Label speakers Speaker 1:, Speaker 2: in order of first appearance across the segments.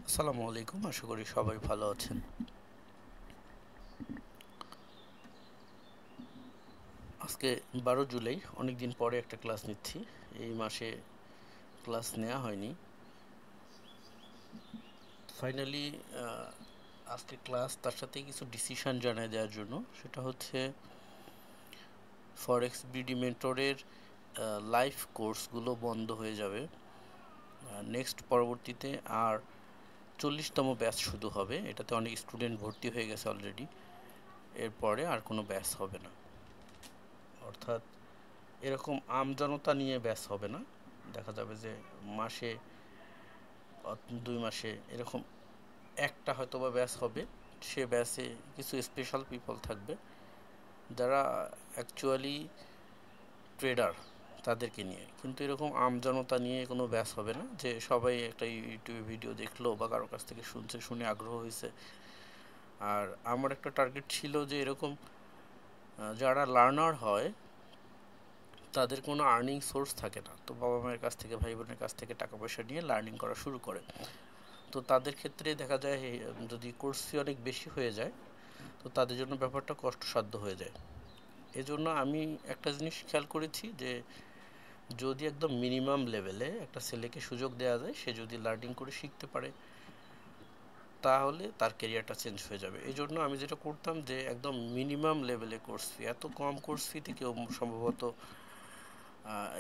Speaker 1: আসসালামু আলাইকুম, আশা করি সবাই ভালো আছেন। আজকে 12 জুলাই, অনেক দিন পরে একটা ক্লাস নিচ্ছি। এই মাসে ক্লাস নেওয়া হয়নি। ফাইনালি আজকে ক্লাস, তার সাথে কিছু ডিসিশন জানিয়ে দেওয়ার জন্য। সেটা হচ্ছে ফরেক্স বিডি মেন্টরের লাইভ কোর্সগুলো বন্ধ হয়ে যাবে। নেক্সট পরবর্তীতে আর 40তম ব্যাচ শুধু হবে। এটাতে অনেক স্টুডেন্ট ভর্তি হয়ে গেছে অলরেডি। এরপরে আর কোনো ব্যাচ হবে না, অর্থাৎ এরকম আমজনতা নিয়ে ব্যাচ হবে না। দেখা যাবে যে মাসে 2 মাসে এরকম একটা হয়তো বা ব্যাচ হবে। সে ব্যাচে কিছু স্পেশাল পিপল থাকবে যারা অ্যাকচুয়ালি ট্রেডার, তাদেরকে নিয়ে। কিন্তু এরকম আমজনতা নিয়ে কোনো ব্যাচ হবে না যে সবাই একটা ইউটিউবে ভিডিও দেখলো বা কারো কাছ থেকে শুনছে, শুনে আগ্রহ হয়েছে। আর আমার একটা টার্গেট ছিল যে এরকম যারা লার্নার হয় তাদের কোনো আর্নিং সোর্স থাকে না, তো বাবা মায়ের কাছ থেকে, ভাই বোনের কাছ থেকে টাকা পয়সা নিয়ে লার্নিং করা শুরু করে। তো তাদের ক্ষেত্রে দেখা যায় যদি কোর্স ফি অনেক বেশি হয়ে যায়, তো তাদের জন্য ব্যাপারটা কষ্টসাধ্য হয়ে যায়। এজন্য আমি একটা জিনিস খেয়াল করেছি যে যদি একদম মিনিমাম লেভেলে একটা ছেলেকে সুযোগ দেওয়া যায়, সে যদি লার্নিং করে শিখতে পারে, তাহলে তার ক্যারিয়ারটা চেঞ্জ হয়ে যাবে। এই জন্য আমি যেটা করতাম যে একদম মিনিমাম লেভেলে কোর্স ফি, এত কম কোর্স ফিতে কেউ সম্ভবত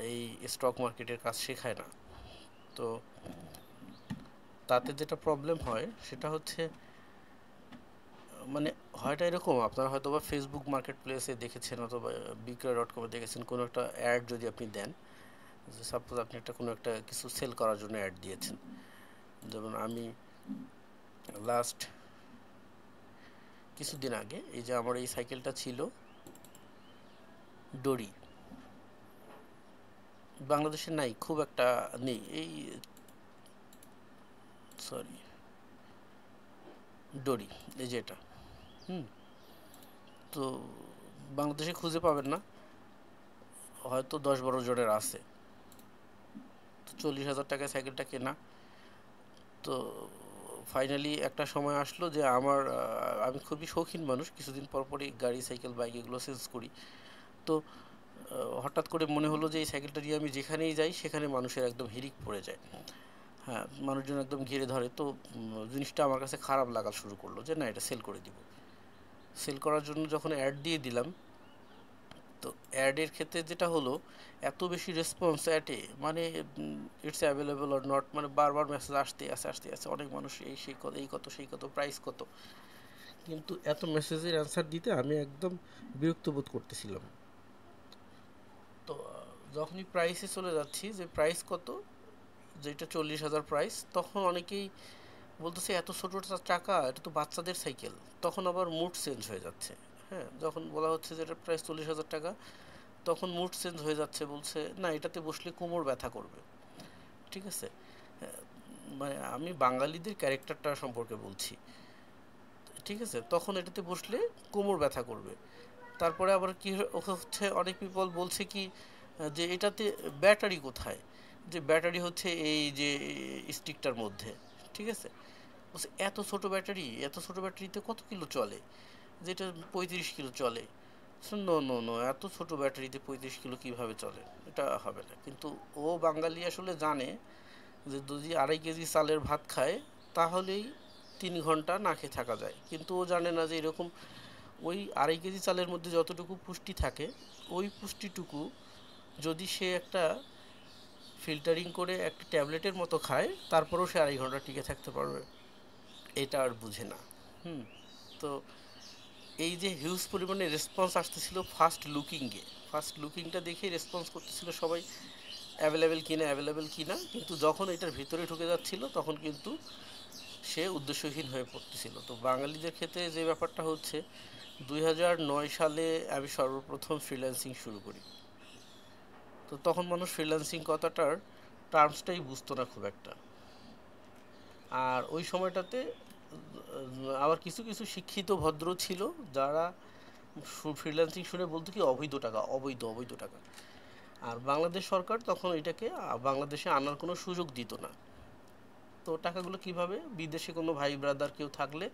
Speaker 1: এই স্টক মার্কেটের কাজ শেখায় না। তো তাতে যেটা প্রবলেম হয় সেটা হচ্ছে, মানে হয়টা এরকম, আপনারা হয়তো বা ফেসবুক মার্কেট প্লেসে দেখেছেন অথবা বিক্রয়.কমে দেখেছেন, কোনো একটা অ্যাড যদি আপনি দেন, যে সাপোজ আপনি কোনো একটা কিছু সেল করার জন্য অ্যাড দিয়েছেন। যেমন আমি লাস্ট কিছুদিন আগে, এই যে আমার এই সাইকেলটা ছিল ডোরি, বাংলাদেশে নাই, খুব একটা নেই, এই সরি ডোরি, এই যে এটা। হুম। তো বাংলাদেশে খুঁজে পাবেন না, হয়তো 10-12 জনের আছে। তো 40,000 টাকায় সাইকেলটা কেনা। তো ফাইনালি একটা সময় আসলো যে আমার আমি খুবই শৌখিন মানুষ, কিছুদিন পর পরই গাড়ি, সাইকেল, বাইক এগুলো চেঞ্জ করি। তো হঠাৎ করে মনে হলো যে এই সাইকেলটা নিয়ে আমি যেখানেই যাই সেখানে মানুষের একদম হিড়িক পড়ে যায়। হ্যাঁ, মানুষজন একদম ঘিরে ধরে। তো জিনিসটা আমার কাছে খারাপ লাগা শুরু করলো যে না, এটা সেল করে দিব। সেল করার জন্য যখন অ্যাড দিয়ে দিলাম, তো অ্যাডের ক্ষেত্রে যেটা হলো, এত বেশি রেসপন্স অ্যাডে, মানে ইটস অ্যাভেলেবল অর নট, মানে বারবার মেসেজ আসতে আসে আসতে আসে, অনেক মানুষ এই সেই কত, এই কত, সেই কত, প্রাইস কত। কিন্তু এত মেসেজের অ্যান্সার দিতে আমি একদম বিরক্ত বোধ করতেছিলাম। তো যখনই প্রাইসে চলে যাচ্ছি যে প্রাইস কত, যেটা 40,000 প্রাইস, তখন অনেকেই বলতেছে এত ছোট টাকা, এটা তো বাচ্চাদের সাইকেল। তখন আবার মুড চেঞ্জ হয়ে যাচ্ছে। হ্যাঁ, যখন বলা হচ্ছে যে এটা প্রাইস 40,000 টাকা, তখন মুড চেঞ্জ হয়ে যাচ্ছে, বলছে না এটাতে বসলে কোমর ব্যথা করবে। ঠিক আছে, মানে আমি বাঙালিদের ক্যারেক্টারটা সম্পর্কে বলছি। ঠিক আছে, তখন এটাতে বসলে কোমর ব্যথা করবে। তারপরে আবার কি হচ্ছে, অনেক পিপল বলছে কি যে এটাতে ব্যাটারি কোথায়, যে ব্যাটারি হচ্ছে এই যে স্টিকটার মধ্যে। ঠিক আছে, বলছে এত ছোট ব্যাটারি, এত ছোট ব্যাটারিতে কত কিলো চলে, যেটা 35 কিলো চলে। নো নো নো, এত ছোট ব্যাটারিতে 35 কিলো কিভাবে চলে, এটা হবে না। কিন্তু ও বাঙালি আসলে জানে যে যদি 2.5 কেজি চালের ভাত খায়, তাহলেই 3 ঘন্টা না খেয়ে থাকা যায়। কিন্তু ও জানে না যে এরকম ওই 2.5 কেজি চালের মধ্যে যতটুকু পুষ্টি থাকে, ওই পুষ্টিটুকু যদি সে একটা ফিল্টারিং করে একটা ট্যাবলেটের মতো খায়, তারপরেও সে 2.5 ঘন্টা টিকে থাকতে পারবে। এটা আর বুঝে না। হুম। তো এই যে হিউজ পরিমাণে রেসপন্স আসতেছিল ফার্স্ট লুকিংটা দেখেই রেসপন্স করতেছিল সবাই, অ্যাভেলেবেল কিনা, অ্যাভেলেবেল কিনা। কিন্তু যখন এটার ভিতরে ঢুকে যাচ্ছিল, তখন কিন্তু সে উদ্দেশ্যহীন হয়ে পড়তেছিল। তো বাঙালিদের ক্ষেত্রে যে ব্যাপারটা হচ্ছে, 2009 সালে আমি সর্বপ্রথম ফ্রিল্যান্সিং শুরু করি। তো তখন মানুষ ফ্রিল্যান্সিং কথাটার টার্মসটাই বুঝতো না খুব একটা। আর ওই সময়টাতে আবার কিছু কিছু শিক্ষিত ভদ্র ছিল যারা ফ্রিল্যান্সিং শুনে বলতো কি অবৈধ টাকা, অবৈধ অবৈধ টাকা। আর বাংলাদেশ সরকার তখন এটাকে বাংলাদেশে আনার কোনো সুযোগ দিত না। তো টাকাগুলো কিভাবে, বিদেশে কোনো ভাই ব্রাদার কেউ থাকলে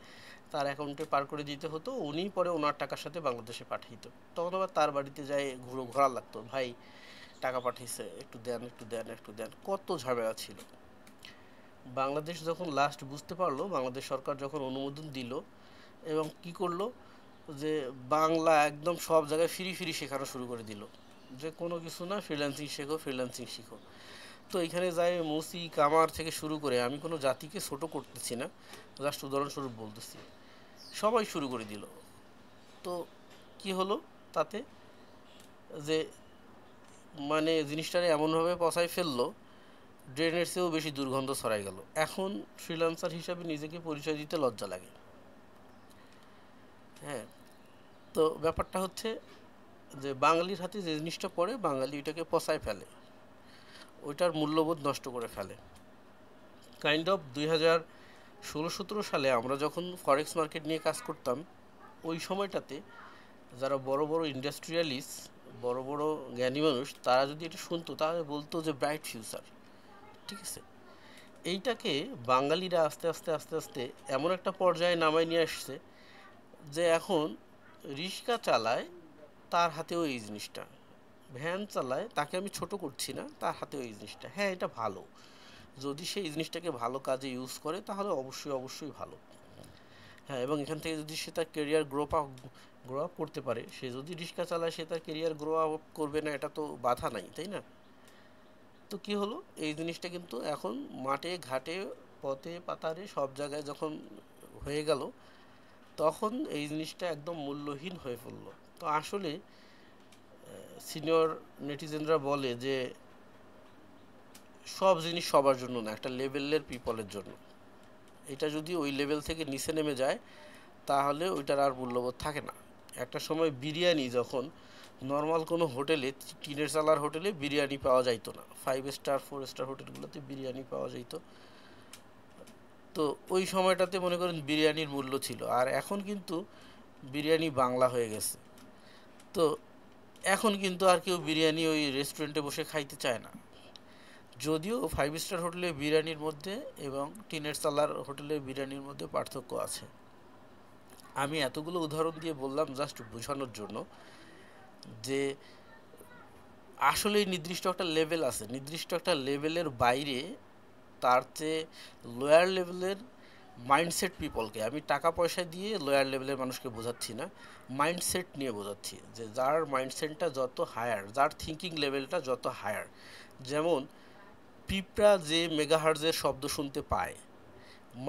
Speaker 1: তার অ্যাকাউন্টে পার করে দিতে হতো, উনিই পরে ওনার টাকার সাথে বাংলাদেশে পাঠাইতো। তখন আবার তার বাড়িতে যায় ঘোরা লাগতো, ভাই টাকা পাঠিয়েছে একটু দেন একটু দেন একটু দেন, কত ঝামেলা ছিল। বাংলাদেশ যখন লাস্ট বুঝতে পারলো, বাংলাদেশ সরকার যখন অনুমোদন দিল এবং কি করলো, যে বাংলা একদম সব জায়গায় ফ্রি ফ্রি শেখানো শুরু করে দিল, যে কোনো কিছু না, ফ্রিল্যান্সিং শেখো ফ্রিল্যান্সিং শিখো। তো এখানে যায় মুসি কামার থেকে শুরু করে, আমি কোনো জাতিকে ছোট করতেছি না, জাস্ট উদাহরণস্বরূপ বলতেছি, সবাই শুরু করে দিল। তো কি হলো তাতে, যে মানে জিনিসটারে এমনভাবে পচাই ফেললো, ড্রেনের চেয়েও বেশি দুর্গন্ধ ছড়াই গেল। এখন ফ্রিল্যান্সার হিসাবে নিজেকে পরিচয় দিতে লজ্জা লাগে। হ্যাঁ, তো ব্যাপারটা হচ্ছে যে বাঙালির হাতে যে জিনিসটা পড়ে, বাঙালি ওইটাকে পচায় ফেলে, ওইটার মূল্যবোধ নষ্ট করে ফেলে। কাইন্ড অফ 2016-17 সালে আমরা যখন ফরেক্স মার্কেট নিয়ে কাজ করতাম, ওই সময়টাতে যারা বড় বড় ইন্ডাস্ট্রিয়ালিস্ট, বড় বড় জ্ঞানী মানুষ, তারা যদি এটা শুনতো তাহলে বলতো যে ব্রাইট ফিউচার। ঠিক আছে, এইটাকে বাঙালিরা আস্তে আস্তে আস্তে আস্তে এমন একটা পর্যায়ে নামায় নিয়ে আসছে যে এখন রিক্সা চালায় তার হাতেও এই জিনিসটা, ভ্যান চালায় তাকে আমি ছোট করছি না, তার হাতেও এই জিনিসটা। হ্যাঁ, এটা ভালো, যদি সে এই জিনিসটাকে ভালো কাজে ইউজ করে তাহলে অবশ্যই অবশ্যই ভালো। হ্যাঁ, এবং এখান থেকে যদি সে তার কেরিয়ার গ্রো আপ করতে পারে, সে যদি রিক্সা চালায় সে তার কেরিয়ার গ্রো আপ করবে না, এটা তো বাধা নাই, তাই না? তো কি হলো, এই জিনিসটা কিন্তু এখন মাঠে ঘাটে পথে পাতারে সব জায়গায় যখন হয়ে গেল, তখন এই জিনিসটা একদম মূল্যহীন হয়ে পড়লো। তো আসলে সিনিয়র নেটিজেনরা বলে যে সব জিনিস সবার জন্য না, একটা লেভেলের পিপলের জন্য। এটা যদি ওই লেভেল থেকে নিচে নেমে যায় তাহলে ওইটার আর মূল্যবোধ থাকে না। একটা সময় বিরিয়ানি যখন নর্মাল কোনো হোটেলে, টিনের চালার হোটেলে বিরিয়ানি পাওয়া যাইতো না, 5 স্টার 4 স্টার হোটেলগুলোতে বিরিয়ানি পাওয়া যাইতো। তো ওই সময়টাতে মনে করেন বিরিয়ানির মূল্য ছিল, আর এখন কিন্তু বিরিয়ানি বাংলা হয়ে গেছে। তো এখন কিন্তু আর কেউ বিরিয়ানি ওই রেস্টুরেন্টে বসে খাইতে চায় না। যদিও 5 স্টার হোটেলে বিরিয়ানির মধ্যে এবং টিনের চালার হোটেলে বিরিয়ানির মধ্যে পার্থক্য আছে। আমি এতগুলো উদাহরণ দিয়ে বললাম জাস্ট বোঝানোর জন্য যে আসলে নির্দিষ্ট একটা লেভেল আছে, নির্দিষ্ট একটা লেভেলের বাইরে তার চেয়ে লোয়ার লেভেলের মাইন্ডসেট পিপলকে, আমি টাকা পয়সা দিয়ে লোয়ার লেভেলের মানুষকে বোঝাচ্ছি না, মাইন্ডসেট নিয়ে বোঝাচ্ছি, যে যার মাইন্ডসেটটা যত হায়ার, যার থিঙ্কিং লেভেলটা যত হায়ার। যেমন পিঁপড়া যে মেগাহার্টজের শব্দ শুনতে পায়,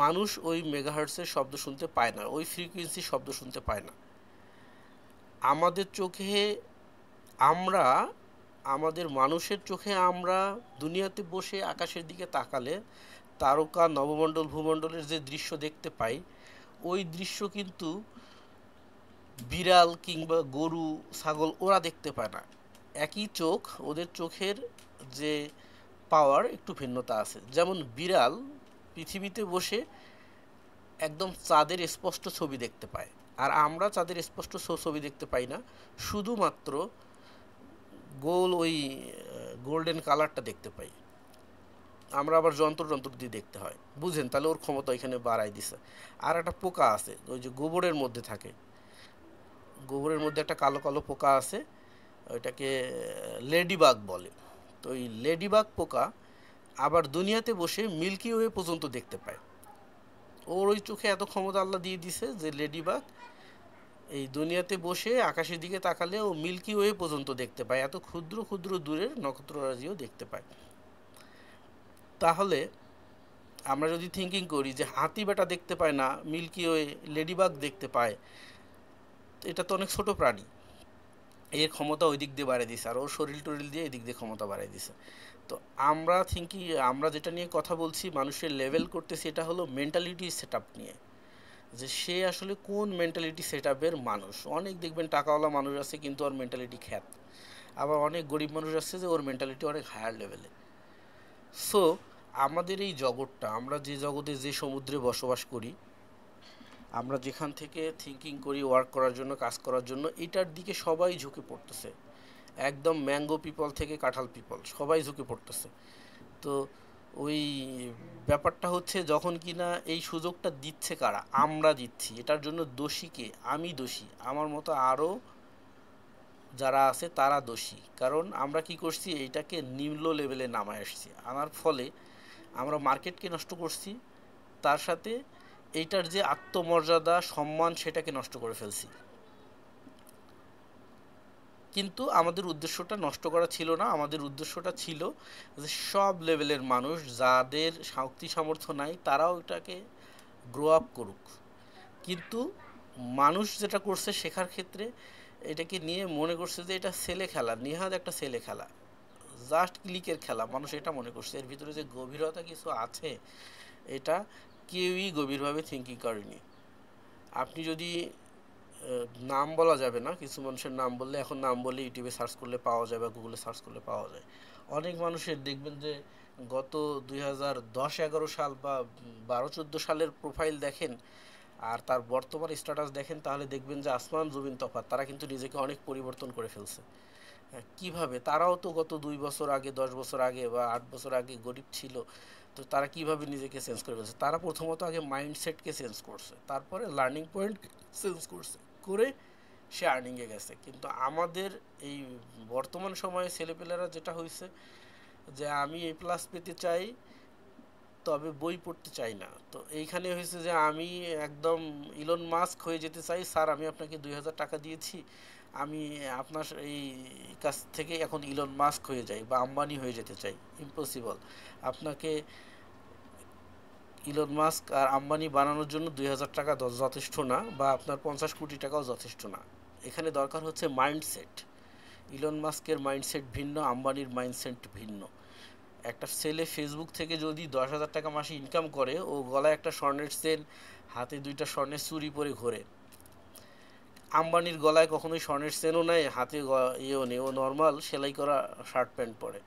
Speaker 1: মানুষ ওই মেগাহার্টজের শব্দ শুনতে পায় না, ওই ফ্রিকোয়েন্সির শব্দ শুনতে পায় না। আমাদের চোখে আমরা, আমাদের মানুষের চোখে আমরা দুনিয়াতে বসে আকাশের দিকে তাকালে তারকা নবমণ্ডল ভূমণ্ডলের যে দৃশ্য দেখতে পাই, ওই দৃশ্য কিন্তু বিড়াল কিংবা গরু ছাগল ওরা দেখতে পায় না। একই চোখ, ওদের চোখের যে পাওয়ার একটু ভিন্নতা আছে। যেমন বিড়াল পৃথিবীতে বসে একদম চাঁদের স্পষ্ট ছবি দেখতে পায়, আর আমরা চাঁদের স্পষ্ট ছবি দেখতে পাই না, শুধুমাত্র গোল ওই গোল্ডেন কালারটা দেখতে পাই। আমরা আবার যন্ত্র দিয়ে দেখতে হয়, বুঝেন? তাহলে ওর ক্ষমতা এখানে বাড়াই দিছে। আর একটা পোকা আছে ওই যে গোবরের মধ্যে থাকে, গোবরের মধ্যে একটা কালো কালো পোকা আছে, ওইটাকে লেডিবাগ বলে। তো ওই লেডিবাগ পোকা আবার দুনিয়াতে বসে মিল্কি ওয়ে পর্যন্ত দেখতে পায়। ওর ওই চোখে এত ক্ষমতা আল্লাহ দিয়ে দিছে যে লেডিবাগ এই দুনিয়াতে বসে আকাশের দিকে তাকালে ও মিল্কি ওয়ে পর্যন্ত দেখতে পায়, এত ক্ষুদ্র ক্ষুদ্র দূরের নক্ষত্ররাজিও দেখতে পায়। তাহলে আমরা যদি থিঙ্কিং করি যে হাতি বেটা দেখতে পায় না, মিল্কি ওয়ে লেডিবাগ দেখতে পায়, এটা তো অনেক ছোট প্রাণী, এর ক্ষমতা ওই দিক দিয়ে বাড়িয়ে দিছে, আর ওর শরীর টরিল দিয়ে এদিক দিয়ে ক্ষমতা বাড়িয়ে দিছে। তো আমরা যেটা নিয়ে কথা বলছি, মানুষের লেভেল করতেছি, এটা হলো মেন্টালিটি সেট আপ নিয়ে, যে সে আসলে কোন মেন্টালিটি সেট আপের মানুষ। অনেক দেখবেন টাকাওয়ালা মানুষ আছে কিন্তু ওর মেন্টালিটি খ্যাত, আবার অনেক গরিব মানুষ আছে যে ওর মেন্টালিটি অনেক হায়ার লেভেলে। সো আমাদের এই জগৎটা, আমরা যে জগতে যে সমুদ্রে বসবাস করি, আমরা যেখান থেকে থিঙ্কিং করি ওয়ার্ক করার জন্য, কাজ করার জন্য, এটার দিকে সবাই ঝুঁকে পড়তেছে। একদম ম্যাঙ্গো পিপল থেকে কাঁঠাল পিপল সবাই ঝুঁকে পড়তেছে। তো ওই ব্যাপারটা হচ্ছে যখন কিনা এই সুযোগটা দিচ্ছে কারা, আমরা দিচ্ছি, এটার জন্য দোষী কে? আমি দোষী, আমার মতো আরও যারা আছে তারা দোষী। কারণ আমরা কি করছি, এইটাকে নিম্ন লেভেলে নামায় আসছি, আনার ফলে আমরা মার্কেটকে নষ্ট করছি, তার সাথে এইটার যে আত্মমর্যাদা সম্মান সেটাকে নষ্ট করে ফেলছি। কিন্তু আমাদের উদ্দেশ্যটা নষ্ট করা ছিল না, আমাদের উদ্দেশ্যটা ছিল যে সব লেভেলের মানুষ যাদের শক্তি সামর্থ্য নাই তারাও এটাকে গ্রো আপ করুক। কিন্তু মানুষ যেটা করছে শেখার ক্ষেত্রে, এটাকে নিয়ে মনে করছে যে এটা ছেলে খেলা, নেহাত একটা ছেলে খেলা, জাস্ট ক্লিকের খেলা, মানুষ এটা মনে করছে। এর ভিতরে যে গভীরতা কিছু আছে এটা কেউই গভীরভাবে থিঙ্কিং করেনি। আপনি যদি নাম বলা যাবে না, কিছু মানুষের নাম বললে, এখন নাম বললে ইউটিউবে সার্চ করলে পাওয়া যায় বা গুগলে সার্চ করলে পাওয়া যায়। অনেক মানুষের দেখবেন যে গত 2010-11 সাল বা 12-14 সালের প্রোফাইল দেখেন আর তার বর্তমান স্ট্যাটাস দেখেন, তাহলে দেখবেন যে আসমান জমিন তফাৎ। তারা কিন্তু নিজেকে অনেক পরিবর্তন করে ফেলছে। হ্যাঁ, কিভাবে? তারাও তো গত 2 বছর আগে, 10 বছর আগে বা 8 বছর আগে গরিব ছিল। তো তারা কিভাবে নিজেকে চেঞ্জ করে ফেলছে? তারা প্রথমত আগে মাইন্ডসেটকে চেঞ্জ করছে, তারপরে লার্নিং পয়েন্ট চেঞ্জ করছে, করে সে আর্নিংয়ে গেছে। কিন্তু আমাদের এই বর্তমান সময়ে ছেলেপেলেরা যেটা হয়েছে যে আমি A+ পেতে চাই, তবে বই পড়তে চাই না। তো এইখানে হয়েছে যে আমি একদম ইলন মাস্ক হয়ে যেতে চাই। স্যার, আমি আপনাকে 2000 টাকা দিয়েছি, আমি আপনার এই কাছ থেকে এখন ইলন মাস্ক হয়ে যাই বা আম্বানি হয়ে যেতে চাই। ইম্পসিবল। আপনাকে ইলন মাস্ক আর আম্বানি বানানোর জন্য 2000 টাকা যথেষ্ট না, বা আপনার 50 কোটি টাকাও যথেষ্ট না। এখানে দরকার হচ্ছে মাইন্ডসেট। ইলন মাস্কের মাইন্ডসেট ভিন্ন, আম্বানির মাইন্ডসেট ভিন্ন। একটা ছেলে ফেসবুক থেকে যদি 10,000 টাকা মাসে ইনকাম করে, ও গলায় একটা স্বর্ণের চেন, হাতে 2টা স্বর্ণের চুড়ি পরে ঘোরে। আম্বানির গলায় কখনোই স্বর্ণের চেনও নেই, হাতে ইয়েও নেই, ও নর্মাল সেলাই করা শার্ট প্যান্ট পরে।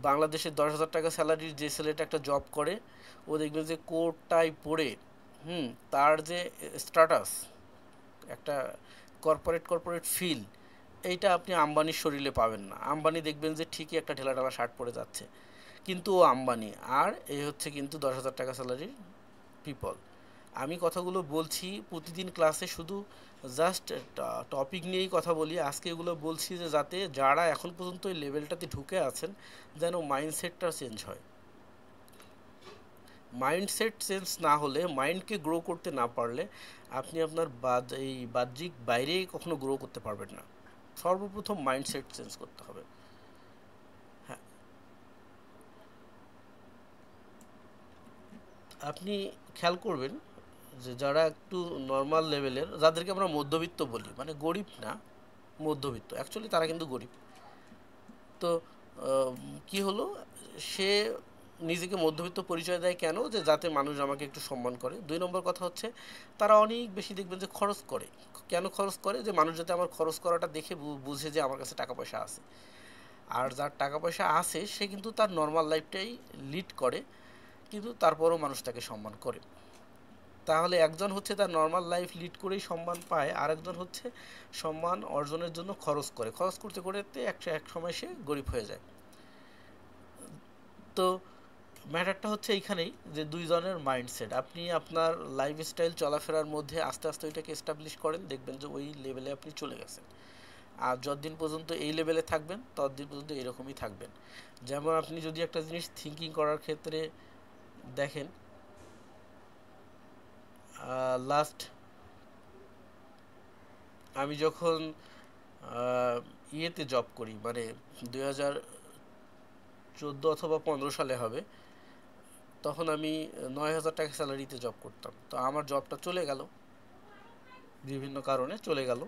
Speaker 1: বাংলাদেশের 10,000 টাকা স্যালারির যে ছেলেটা একটা জব করে, ও দেখবে যে কোট টাই পরে, তার যে স্ট্যাটাস, একটা কর্পোরেট কর্পোরেট ফিল, এইটা আপনি আম্বানির শরীরে পাবেন না। আম্বানি দেখবেন যে ঠিকই একটা ঢেলা ঢালা শার্ট পরে যাচ্ছে, কিন্তু ও আম্বানি। আর এই হচ্ছে কিন্তু 10,000 টাকা স্যালারির পিপল। আমি কথাগুলো বলছি প্রতিদিন ক্লাসে, শুধু জাস্ট টপিক নিয়েই কথা বলি। আজকে এগুলো বলছি যে যাতে যারা এখন পর্যন্ত এই লেভেলটাতে ঢুকে আছেন, যেন মাইন্ডসেটটা চেঞ্জ হয়। মাইন্ডসেট চেঞ্জ না হলে, মাইন্ডকে গ্রো করতে না পারলে, আপনি আপনার এই বাহ্যিক বাইরে কখনো গ্রো করতে পারবেন না। সর্বপ্রথম মাইন্ডসেট চেঞ্জ করতে হবে। হ্যাঁ, আপনি খেয়াল করবেন যে যারা একটু নর্মাল লেভেলের, যাদেরকে আমরা মধ্যবিত্ত বলি, মানে গরিব না, মধ্যবিত্ত, অ্যাকচুয়ালি তারা কিন্তু গরিব। তো কি হলো, সে নিজেকে মধ্যবিত্ত পরিচয় দেয় কেন? যে যাতে মানুষ আমাকে একটু সম্মান করে। 2 নম্বর কথা হচ্ছে, তারা অনেক বেশি দেখবেন যে খরচ করে। কেন খরচ করে? যে মানুষ যাতে আমার খরচ করাটা দেখে বুঝে যে আমার কাছে টাকা পয়সা আছে। আর যার টাকা পয়সা আছে সে কিন্তু তার নর্মাল লাইফটাই লিড করে, কিন্তু তারপরও মানুষ তাকে সম্মান করে। তাহলে একজন হচ্ছে তার নর্মাল লাইফ লিড করেই সম্মান পায়, আর একজন হচ্ছে সম্মান অর্জনের জন্য খরচ করে, খরচ করতে করতে এক সময় সে গরিব হয়ে যায়। তো ম্যাটারটা হচ্ছে এইখানেই যে দুইজনের মাইন্ডসেট। আপনি আপনার লাইফস্টাইল চলাফেরার মধ্যে আস্তে আস্তে ওইটাকে এস্টাবলিশ করেন, দেখবেন যে ওই লেভেলে আপনি চলে গেছেন। আর যতদিন পর্যন্ত এই লেভেলে থাকবেন, ততদিন পর্যন্ত এরকমই থাকবেন। যেমন আপনি যদি একটা জিনিস থিঙ্কিং করার ক্ষেত্রে দেখেন, লাস্ট আমি যখন ইয়েতে জব করি, মানে 2014 অথবা 15 সালে হবে, তখন আমি 9,000 টাকা স্যালারিতে জব করতাম। তো আমার জবটা চলে গেল, বিভিন্ন কারণে চলে গেল।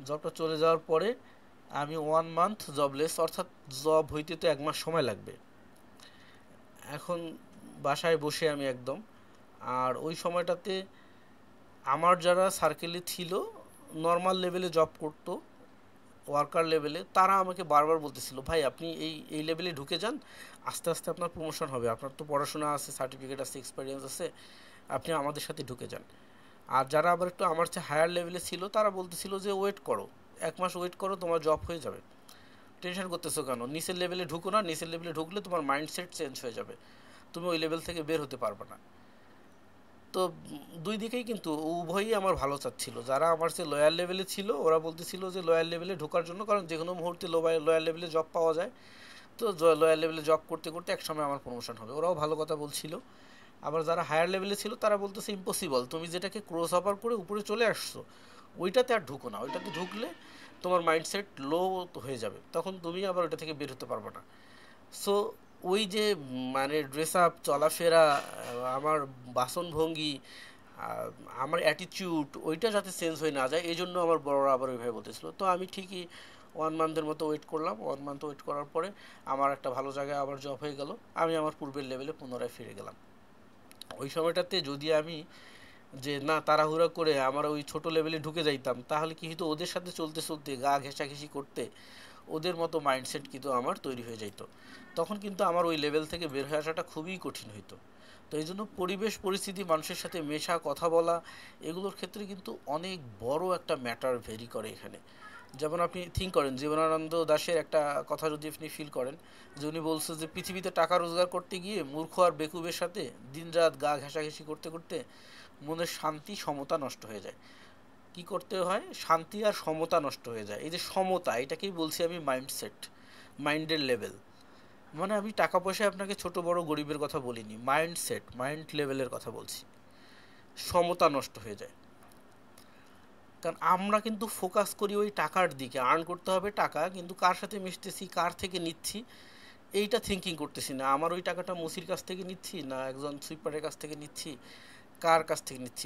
Speaker 1: জবটা চলে যাওয়ার পরে আমি 1 মান্থ জবলেস, অর্থাৎ জব হইতে তো 1 মাস সময় লাগবে। এখন বাসায় বসে আমি একদম, আর ওই সময়টাতে আমার যারা সার্কেলে ছিল, নর্মাল লেভেলে জব করতো, ওয়ার্কার লেভেলে, তারা আমাকে বারবার বলতেছিল, ভাই আপনি এই এই লেভেলে ঢুকে যান, আস্তে আস্তে আপনার প্রমোশন হবে, আপনার তো পড়াশোনা আছে, সার্টিফিকেট আছে, এক্সপিরিয়েন্স আছে, আপনি আমাদের সাথে ঢুকে যান। আর যারা আবার একটু আমার চেয়ে হায়ার লেভেলে ছিল, তারা বলতেছিল যে ওয়েট করো, 1 মাস ওয়েট করো, তোমার জব হয়ে যাবে। টেনশন করতেছো কেন? নিচের লেভেলে ঢুকো না, নিচের লেভেলে ঢুকলে তোমার মাইন্ডসেট চেঞ্জ হয়ে যাবে, তুমি ওই লেভেল থেকে বের হতে পারবে না। তো দুই দিকেই কিন্তু উভয়ই আমার ভালো চাচ্ছিল। যারা আমার যে লয়ার লেভেলে ছিল ওরা বলতেছিল যে লয়ার লেভেলে ঢোকার জন্য, কারণ যে কোনো মুহূর্তে লয়ার লেভেলে জব পাওয়া যায়। তো লয়ার লেভেলে জব করতে করতে একসময় আমার প্রমোশন হবে, ওরাও ভালো কথা বলছিল। আবার যারা হায়ার লেভেলে ছিল তারা বলতেছে ইম্পসিবল, তুমি যেটাকে ক্রস ওভার করে উপরে চলে আসছো ওইটাতে আর ঢুকো না, ওইটাতে ঢুকলে তোমার মাইন্ডসেট লো হয়ে যাবে, তখন তুমি আবার ওইটা থেকে বের হতে পারবে না। সো ওই যে মানে ড্রেস আপ, চলাফেরা, আমার বাসনভঙ্গি, আমার অ্যাটিটিউড ওইটা যাতে চেঞ্জ হয়ে না যায়, এই জন্য আমার বড়রা আবার ওইভাবে বলতেছিল। তো আমি ঠিকই 1 মান্থের মতো ওয়েট করলাম। 1 মান্থ ওয়েট করার পরে আমার একটা ভালো জায়গায় আবার জব হয়ে গেল, আমি আমার পূর্বের লেভেলে পুনরায় ফিরে গেলাম। ওই সময়টাতে যদি আমি যে না তাড়াহুড়া করে আমার ওই ছোট লেভেলে ঢুকে যাইতাম, তাহলে কি হতো, ওদের সাথে চলতে চলতে গা ঘেঁষাঘেঁষি করতে ওদের মতো মাইন্ডসেট কিন্তু আমার তৈরি হয়ে যাইতো, তখন কিন্তু আমার ওই লেভেল থেকে বের হয়ে আসাটা খুবই কঠিন হইতো। তো এই জন্য পরিবেশ পরিস্থিতি, মানুষের সাথে মেশা, কথা বলা, এগুলোর ক্ষেত্রে কিন্তু অনেক বড় একটা ম্যাটার ভেরি করে এখানে। যেমন আপনি থিঙ্ক করেন, জীবনানন্দ দাশের একটা কথা যদি আপনি ফিল করেন, যে উনি বলছে যে পৃথিবীতে টাকা রোজগার করতে গিয়ে মূর্খ আর বেকুবের সাথে দিনরাত গা ঘেঁষাঘেঁষি করতে করতে মনের শান্তি সমতা নষ্ট হয়ে যায়। কি করতে হয়, শান্তি আর সমতা নষ্ট হয়ে যায়। এই যে সমতা, এটাকেই বলছি আমি মাইন্ডসেট, মাইন্ডের লেভেল। মানে আমি টাকা পয়সায় আপনাকে ছোট বড় গরিবের কথা বলিনি, মাইন্ডসেট, মাইন্ড লেভেলের কথা বলছি। সমতা নষ্ট হয়ে যায়, কারণ আমরা কিন্তু ফোকাস করি ওই টাকার দিকে, আর্ন করতে হবে টাকা, কিন্তু কার সাথে মিশতেছি, কার থেকে নিচ্ছি, এইটা থিঙ্কিং করতেছি না। আমার ওই টাকাটা মুসির কাছ থেকে নিচ্ছি না একজন সুইপারের কাছ থেকে নিচ্ছি, কার কাছ থেকে নিচ্ছি,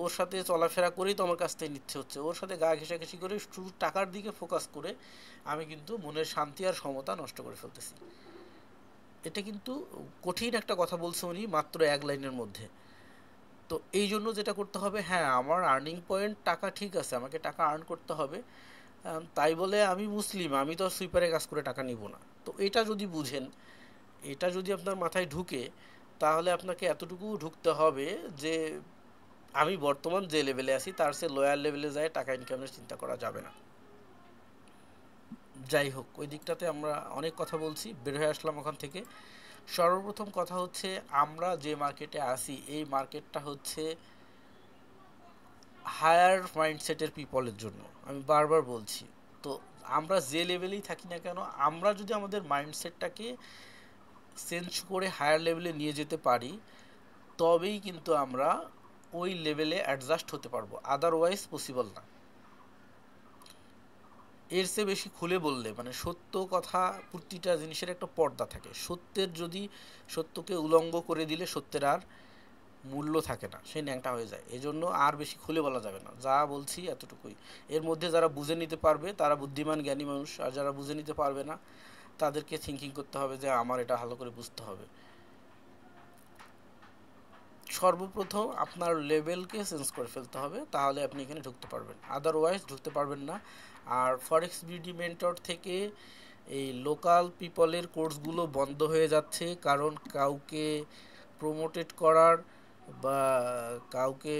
Speaker 1: ওর সাথে চলাফেরা করেই তো আমার কাছ থেকে নিচ্ছে হচ্ছে, ওর সাথে গা ঘেঁষাঘেঁষি করে শুধু টাকার দিকে ফোকাস করে আমি কিন্তু মনের শান্তি আর সমতা নষ্ট করে ফেলতেছি। এটা কিন্তু কঠিন একটা কথা বলছে উনি মাত্র 1 লাইনের মধ্যে। তো এই জন্য যেটা করতে হবে, হ্যাঁ আমার আর্নিং পয়েন্ট টাকা, ঠিক আছে আমাকে টাকা আর্ন করতে হবে, তাই বলে আমি মুসলিম, আমি তো সুইপারে কাজ করে টাকা নিব না। তো এটা যদি বুঝেন, এটা যদি আপনার মাথায় ঢুকে, তাহলে আপনাকে এতটুকু ঢুকতে হবে যে আমি বর্তমান যে লেভেলে আছি তার সে লয়ার লেভেলে যায় টাকা ইনকামের চিন্তা করা যাবে না। যাই হোক, ওই দিকটাতে আমরা অনেক কথা বলছি, বের হয়ে আসলাম ওখান থেকে। সর্বপ্রথম কথা হচ্ছে, আমরা যে মার্কেটে আসি এই মার্কেটটা হচ্ছে হায়ার মাইন্ডসেটের পিপলের জন্য, আমি বারবার বলছি। তো আমরা যে লেভেলেই থাকি না কেন, আমরা যদি আমাদের মাইন্ডসেটটাকে চেঞ্জ করে হায়ার লেভেলে নিয়ে যেতে পারি, তবেই কিন্তু আমরা ওই লেভেলে অ্যাডজাস্ট হতে পারবো, আদারওয়াইজ পসিবল না। এর চেয়ে বেশি খুলে বললে, মানে সত্য কথা, প্রতিটা জিনিসের একটা পর্দা থাকে, সত্যের যদি সত্যকে উলঙ্গ করে দিলে সত্যের আর মূল্য থাকে না, সে ন্যাংটা হয়ে যায়। এই জন্য আর বেশি খুলে বলা যাবে না, যা বলছি এতটুকুই। এর মধ্যে যারা বুঝে নিতে পারবে তারা বুদ্ধিমান জ্ঞানী মানুষ, আর যারা বুঝে নিতে পারবে না তাদেরকে থিঙ্কিং করতে হবে যে আমার এটা ভালো করে বুঝতে হবে। সর্বপ্রথম আপনার লেভেলকে চেঞ্জ করে ফেলতে হবে, তাহলে আপনি এখানে ঢুকতে পারবেন, আদারওয়াইজ ঢুকতে পারবেন না। আর ফরেক্স বিডি মেন্টর থেকে এই লোকাল পিপলের কোর্সগুলো বন্ধ হয়ে যাচ্ছে, কারণ কাউকে প্রমোটেড করার বা কাউকে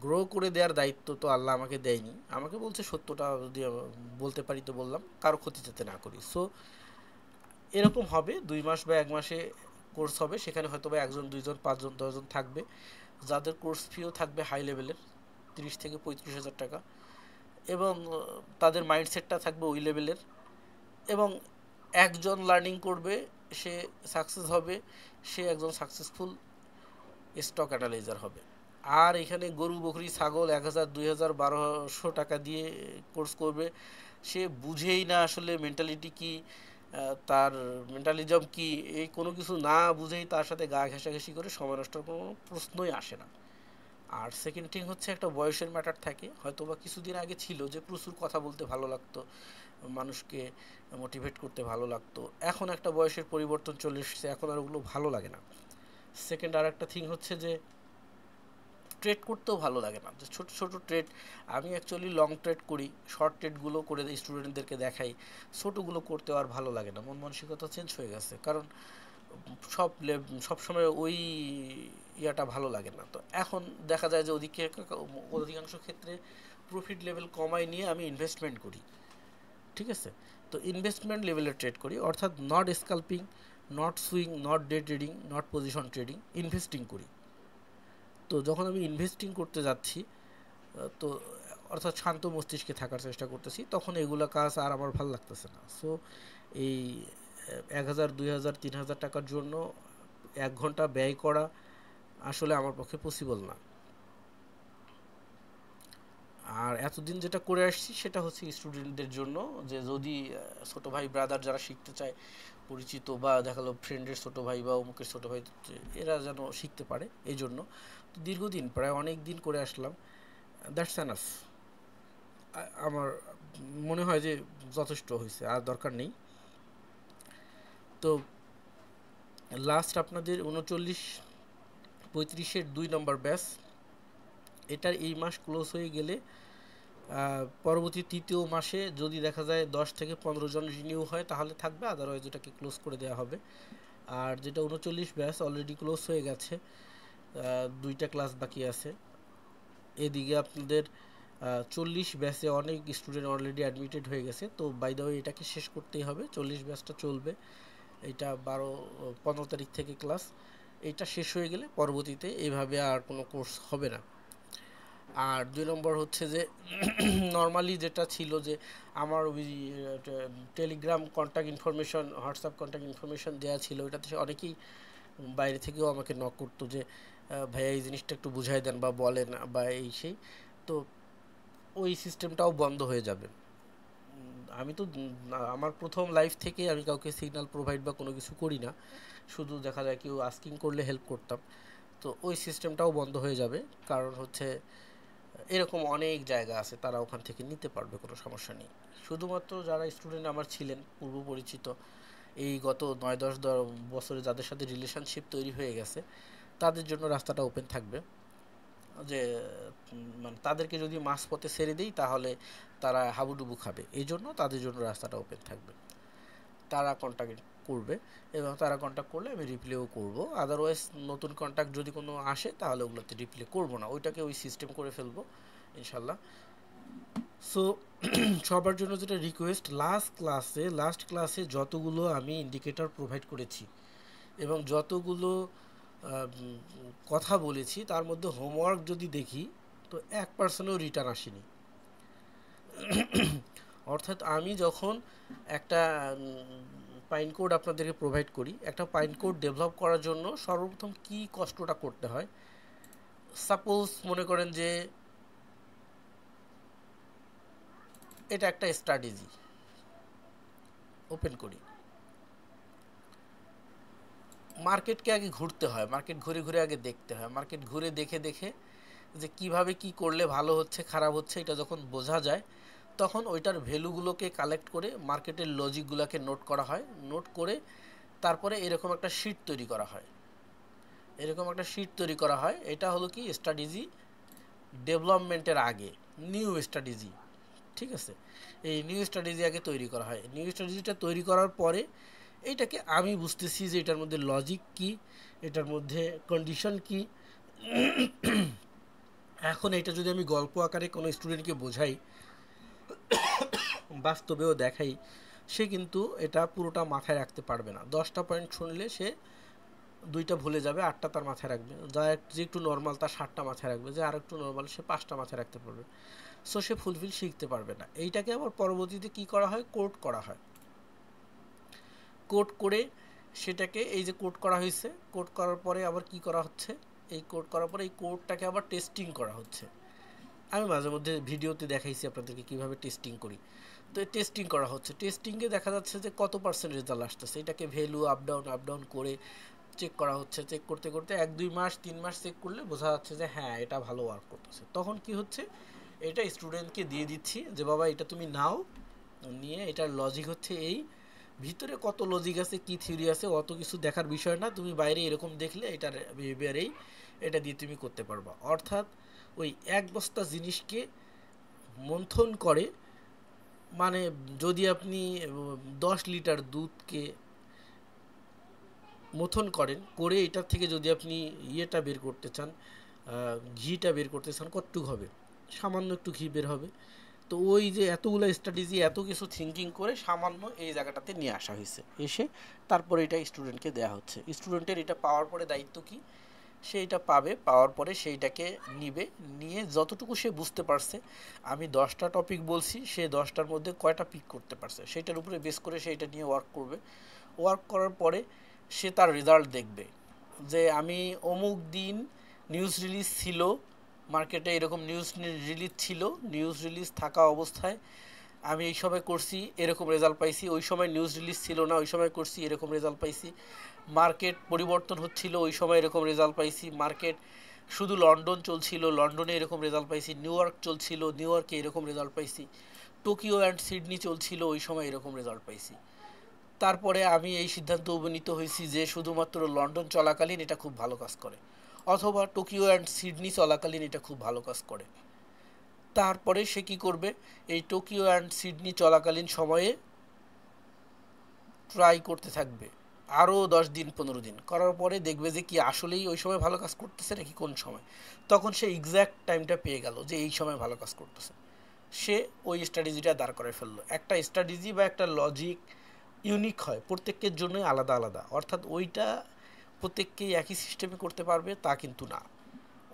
Speaker 1: গ্রো করে দেওয়ার দায়িত্ব তো আল্লাহ আমাকে দেয়নি, আমাকে বলছে সত্যটা যদি বলতে পারি তো বললাম, কারো ক্ষতি যাতে না করি। সো এরকম হবে 2 মাস বা 1 মাসে কোর্স হবে, সেখানে হয়তো বা 1 জন 2 জন 5 জন 10 জন থাকবে, যাদের কোর্স ফিও থাকবে হাই লেভেলের 30 থেকে 35 হাজার টাকা, এবং তাদের মাইন্ডসেটটা থাকবে ওই লেভেলের। এবং একজন লার্নিং করবে, সে সাকসেস হবে, সে একজন সাকসেসফুল স্টক অ্যানালাইজার হবে। আর এখানে গরু বকরি ছাগল 1,000 2,000 1,200 টাকা দিয়ে কোর্স করবে, সে বুঝেই না আসলে মেন্টালিটি কি, তার মেন্টালিজম কি, এই কোনো কিছু না বুঝেই তার সাথে গা ঘেঁষাঘেঁষি করে সময় নষ্টের কোনো প্রশ্নই আসে না। আর সেকেন্ড থিং হচ্ছে একটা বয়সের ম্যাটার থাকে, হয়তো বা কিছুদিন আগে ছিল যে প্রচুর কথা বলতে ভালো লাগতো, মানুষকে মোটিভেট করতে ভালো লাগতো, এখন একটা বয়সের পরিবর্তন চলে এসেছে, এখন আর ওগুলো ভালো লাগে না। সেকেন্ড আর একটা থিং হচ্ছে যে ট্রেড করতেও ভালো লাগে না, যে ছোটো ছোটো ট্রেড, আমি অ্যাকচুয়ালি লং ট্রেড করি, শর্ট ট্রেডগুলো করে স্টুডেন্টদেরকে দেখাই, ছোটোগুলো করতেও আর ভালো লাগে না, মন মানসিকতা চেঞ্জ হয়ে গেছে, কারণ সবসময় ওই ইয়াটা ভালো লাগে না। তো এখন দেখা যায় যে অধিকাংশ ক্ষেত্রে প্রফিট লেভেল কমাই নিয়ে আমি ইনভেস্টমেন্ট করি, ঠিক আছে। তো ইনভেস্টমেন্ট লেভেলে ট্রেড করি, অর্থাৎ not scalping, not swing, not day trading, not position trading, investing করি। তো যখন আমি ইনভেস্টিং করতে যাচ্ছি, তো অর্থাৎ শান্ত মস্তিষ্কে থাকার চেষ্টা করতেছি, তখন এগুলো কাজ আর আমার ভালো লাগতেছে না। সো এই 1,000, 2,000, 3,000 টাকার জন্য 1 ঘন্টা ব্যয় করা আসলে আমার পক্ষে পসিবল না। আর এতদিন যেটা করে আসছি সেটা হচ্ছে স্টুডেন্টদের জন্য, যে যদি ছোটো ভাই ব্রাদার যারা শিখতে চায়, পরিচিত বা দেখালো ফ্রেন্ডের ছোটো ভাই বা অমুকের ছোটো ভাই, এরা যেন শিখতে পারে, এই জন্য। তো দীর্ঘদিন প্রায় অনেক দিন করে আসলাম, দ্যাটস এনাফ। আমার মনে হয় যে যথেষ্ট হয়েছে, আর দরকার নেই। তো লাস্ট আপনাদের 39-35-এর 2 নম্বর ব্যাচ, এটার এই মাস ক্লোজ হয়ে গেলে পরবর্তী তৃতীয় মাসে যদি দেখা যায় 10 থেকে 15 জন রিনিউ হয় তাহলে থাকবে, আদারওয়াইজ এটাকে ক্লোজ করে দেওয়া হবে। আর যেটা 39 ব্যাচ অলরেডি ক্লোজ হয়ে গেছে, 2টা ক্লাস বাকি আছে। এদিকে আপনাদের 40 ব্যাচে অনেক স্টুডেন্ট অলরেডি অ্যাডমিটেড হয়ে গেছে। তো বাই দ্য ওয়ে এটাকে শেষ করতেই হবে, 40 ব্যাচটা চলবে, এটা 15 তারিখ থেকে ক্লাস। এইটা শেষ হয়ে গেলে পরবর্তীতে এইভাবে আর কোনো কোর্স হবে না। আর 2 নম্বর হচ্ছে যে নর্মালি যেটা ছিল যে আমার ওই Telegram contact information, WhatsApp contact information দেওয়া ছিল, ওটাতে অনেকেই বাইরে থেকেও আমাকে নক করতো যে ভাইয়া এই জিনিসটা একটু বুঝাই দেন বা বলেন বা এই সেই। তো ওই সিস্টেমটাও বন্ধ হয়ে যাবে। আমি তো আমার প্রথম লাইফ থেকে আমি কাউকে সিগন্যাল প্রোভাইড বা কোনো কিছু করি না, শুধু দেখা যায় কেউ আস্কিং করলে হেল্প করতাম। তো ওই সিস্টেমটাও বন্ধ হয়ে যাবে, কারণ হচ্ছে এরকম অনেক জায়গা আছে, তারা ওখান থেকে নিতে পারবে, কোনো সমস্যা নেই। শুধুমাত্র যারা স্টুডেন্ট আমার ছিলেন পূর্ব পরিচিত, এই গত 9-10 বছরে যাদের সাথে রিলেশনশিপ তৈরি হয়ে গেছে, তাদের জন্য রাস্তাটা ওপেন থাকবে। যে মানে তাদেরকে যদি মাঝপথে ছেড়ে দিই তাহলে তারা হাবুডুবু খাবে, এই জন্য তাদের জন্য রাস্তাটা ওপেন থাকবে। তারা কন্ট্যাক্ট করবে, এবং তারা কন্ট্যাক্ট করলে আমি রিপ্লেও করব। আদারওয়াইজ নতুন কন্ট্যাক্ট যদি কোনো আসে তাহলে ওগুলোতে রিপ্লে করব না, ওইটাকে ওই সিস্টেম করে ফেলবো ইনশাল্লাহ। সো সবার জন্য যেটা রিকোয়েস্ট, লাস্ট ক্লাসে যতগুলো আমি ইন্ডিকেটর প্রোভাইড করেছি এবং যতগুলো কথা বলেছি, তার মধ্যে হোমওয়ার্ক যদি দেখি তো 1%ও রিটার্ন আসেনি। অর্থাৎ আমি যখন একটা পাইন কোড আপনাদেরকে প্রোভাইড করি, একটা পাইন কোড ডেভেলপ করার জন্য সর্বপ্রথম কি কষ্টটা করতে হয়, সাপোজ মনে করেন যে এটা একটা স্ট্র্যাটেজি, ওপেন করি, মার্কেটকে আগে ঘুরতে হয়, মার্কেট ঘুরে ঘুরে আগে দেখতে হয়, মার্কেট ঘুরে দেখে দেখে যে কিভাবে কি করলে ভালো হচ্ছে খারাপ হচ্ছে এটা যখন বোঝা যায়, তখন ওইটার ভ্যালুগুলোকে কালেক্ট করে মার্কেটের লজিকগুলোকে নোট করা হয়, নোট করে তারপরে এরকম একটা শিট তৈরি করা হয়, এটা হলো কি স্ট্র্যাটেজি ডেভেলপমেন্টের আগে, নিউ স্ট্র্যাটেজি, ঠিক আছে। এই নিউ স্ট্র্যাটেজি আগে তৈরি করা হয়, নিউ স্ট্র্যাটেজিটা তৈরি করার পরে এইটাকে আমি বুঝতেছি যে এটার মধ্যে লজিক কি, এটার মধ্যে কন্ডিশন কি। এখন এটা যদি আমি গল্প আকারে কোনো স্টুডেন্টকে বোঝাই, বাস্তবেও দেখাই, সে কিন্তু এটা পুরোটা মাথায় রাখতে পারবে না। 10টা পয়েন্ট শুনলে সে 2টা ভুলে যাবে, 8টা তার মাথায় রাখবে, যে একটু নর্মাল তার 7টা মাথায় রাখবে, যে আর একটু নর্মাল সে 5টা মাথায় রাখতে পারবে। সো সে ফুলফিল শিখতে পারবে না। এইটাকে আবার পরবর্তীতে কি করা হয়, কোড করা হয়, কোড করে সেটাকে, এই যে কোড করা হয়েছে, কোড করার পরে আবার কি করা হচ্ছে, এই কোড করার পরে এই কোডটাকে আবার টেস্টিং করা হচ্ছে। আমি মাঝে মধ্যে ভিডিওতে দেখাইছি আপনাদেরকে কীভাবে টেস্টিং করি। তো টেস্টিং করা হচ্ছে, টেস্টিংয়ে দেখা যাচ্ছে যে কত পার্সেন্ট রেজাল্ট আসতেছে, এটাকে ভ্যালু আপ ডাউন করে চেক করা হচ্ছে। চেক করতে করতে 1-2 মাস 3 মাস চেক করলে বোঝা যাচ্ছে যে হ্যাঁ এটা ভালো ওয়ার্ক করতেছে। তখন কি হচ্ছে, এটা স্টুডেন্টকে দিয়ে দিচ্ছি যে বাবা এটা তুমি নাও, নিয়ে এটার লজিক হচ্ছে এই, ভিতরে কত লজিক আছে কি থিওরি আছে অত কিছু দেখার বিষয় না, তুমি বাইরে এরকম দেখলে এটার বিহেভিয়ার এই, এটা দিয়ে তুমি করতে পারবা। অর্থাৎ ওই এক বস্তা জিনিসকে মন্থন করে, মানে যদি আপনি 10 লিটার দুধকে মথন করেন, করে এটার থেকে যদি আপনি ইয়েটা বের করতে চান, ঘিটা বের করতে চান, কতটুকু হবে, সামান্য একটু ঘি বের হবে। তো ওই যে এতগুলো স্ট্র্যাটেজি এত কিছু থিঙ্কিং করে সামান্য এই জায়গাটাতে নিয়ে আসা হয়েছে, এসে তারপরে এটা স্টুডেন্টকে দেওয়া হচ্ছে। স্টুডেন্টের এটা পাওয়ার পরে দায়িত্ব কি, সে এটা পাবে, পাওয়ার পরে সেইটাকে নিবে, নিয়ে যতটুকু সে বুঝতে পারছে, আমি 10টা টপিক বলছি, সে 10টার মধ্যে কয়টা পিক করতে পারছে সেইটার উপরে বেস করে সে এটা নিয়ে ওয়ার্ক করবে। ওয়ার্ক করার পরে সে তার রেজাল্ট দেখবে, যে আমি অমুক দিন নিউজ রিলিজ ছিল, মার্কেটে এরকম নিউজ রিলিজ ছিল, নিউজ রিলিজ থাকা অবস্থায় আমি এই সময় করছি, এরকম রেজাল্ট পাইছি, ওই সময় নিউজ রিলিজ ছিল না, ওই সময় করছি, এরকম রেজাল্ট পাইছি। মার্কেট পরিবর্তন হচ্ছিল, ওই সময় এরকম রেজাল্ট পাইছি। মার্কেট শুধু লন্ডন চলছিল, লন্ডনে এরকম রেজাল্ট পাইছি। নিউ ইয়র্ক চলছিল, নিউ ইয়র্কে এরকম রেজাল্ট পাইছি। টোকিও অ্যান্ড সিডনি চলছিল, ওই সময় এরকম রেজাল্ট পাইছি। তারপরে আমি এই সিদ্ধান্ত উপনীত হয়েছি যে শুধুমাত্র লন্ডন চলাকালীন এটা খুব ভালো কাজ করে, অথবা টোকিও অ্যান্ড সিডনি চলাকালীন এটা খুব ভালো কাজ করে। তারপরে সে কী করবে, এই টোকিও অ্যান্ড সিডনি চলাকালীন সময়ে ট্রাই করতে থাকবে আরও 10 দিন 15 দিন করার পরে দেখবে যে কি আসলেই ওই সময় ভালো কাজ করতেছে নাকি কোন সময়। তখন সে এক্স্যাক্ট টাইমটা পেয়ে গেল যে এই সময় ভালো কাজ করতেছে, সে ওই স্ট্র্যাটেজিটা দাঁড় করে ফেললো। একটা স্ট্র্যাটেজি বা একটা লজিক ইউনিক হয়, প্রত্যেকের জন্যই আলাদা আলাদা, অর্থাৎ ওইটা প্রত্যেককেই একই সিস্টেমে করতে পারবে তা কিন্তু না।